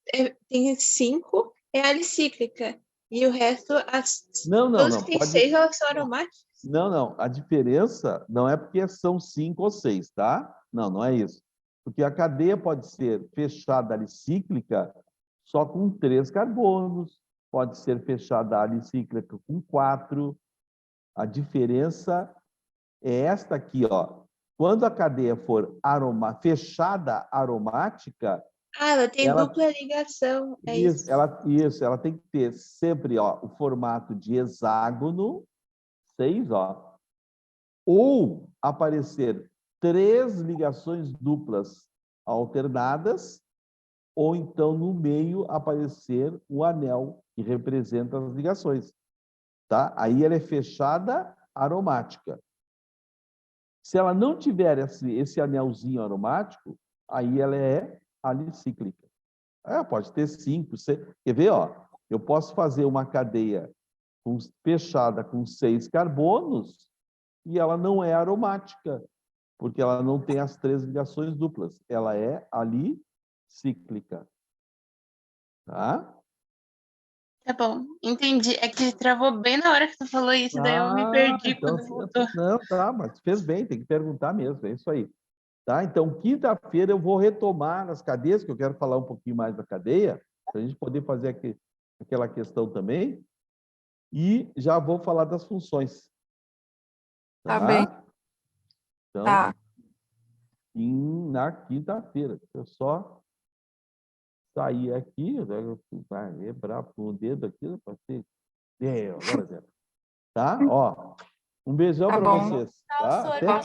tem 5 é alicíclica. E o resto, Não, todas não. que tem 6, elas são aromáticas. Não. A diferença não é porque são 5 ou 6, tá? Não é isso. Porque a cadeia pode ser fechada alicíclica só com 3 carbonos, pode ser fechada alicíclica com 4. A diferença é esta aqui, ó. Quando a cadeia for fechada aromática, Ela tem ela, dupla ligação. É isso, isso. ela tem que ter sempre, ó, o formato de hexágono, 6, ó, ou aparecer 3 ligações duplas alternadas, ou então no meio aparecer o anel que representa as ligações, tá? Aí ela é fechada aromática. Se ela não tiver esse anelzinho aromático, aí ela é alicíclica. Pode ter 5, 6. Quer ver? Ó, eu posso fazer uma cadeia fechada com 6 carbonos e ela não é aromática, porque ela não tem as 3 ligações duplas. Ela é alicíclica. Tá? Tá bom, entendi. É que travou bem na hora que tu falou isso, daí eu me perdi Então, quando voltou. não, tá, mas fez bem, tem que perguntar mesmo, é isso aí. Tá? Então, quinta-feira eu vou retomar as cadeias, que eu quero falar um pouquinho mais da cadeia, para a gente poder fazer aquela questão também, e já vou falar das funções. Tá bem. Então, Tá. na quinta-feira, eu só sair aqui, vai lembrar com o dedo aqui, para ser. Agora, tá? Ó, um beijão Tá para bom. vocês. Tá? Até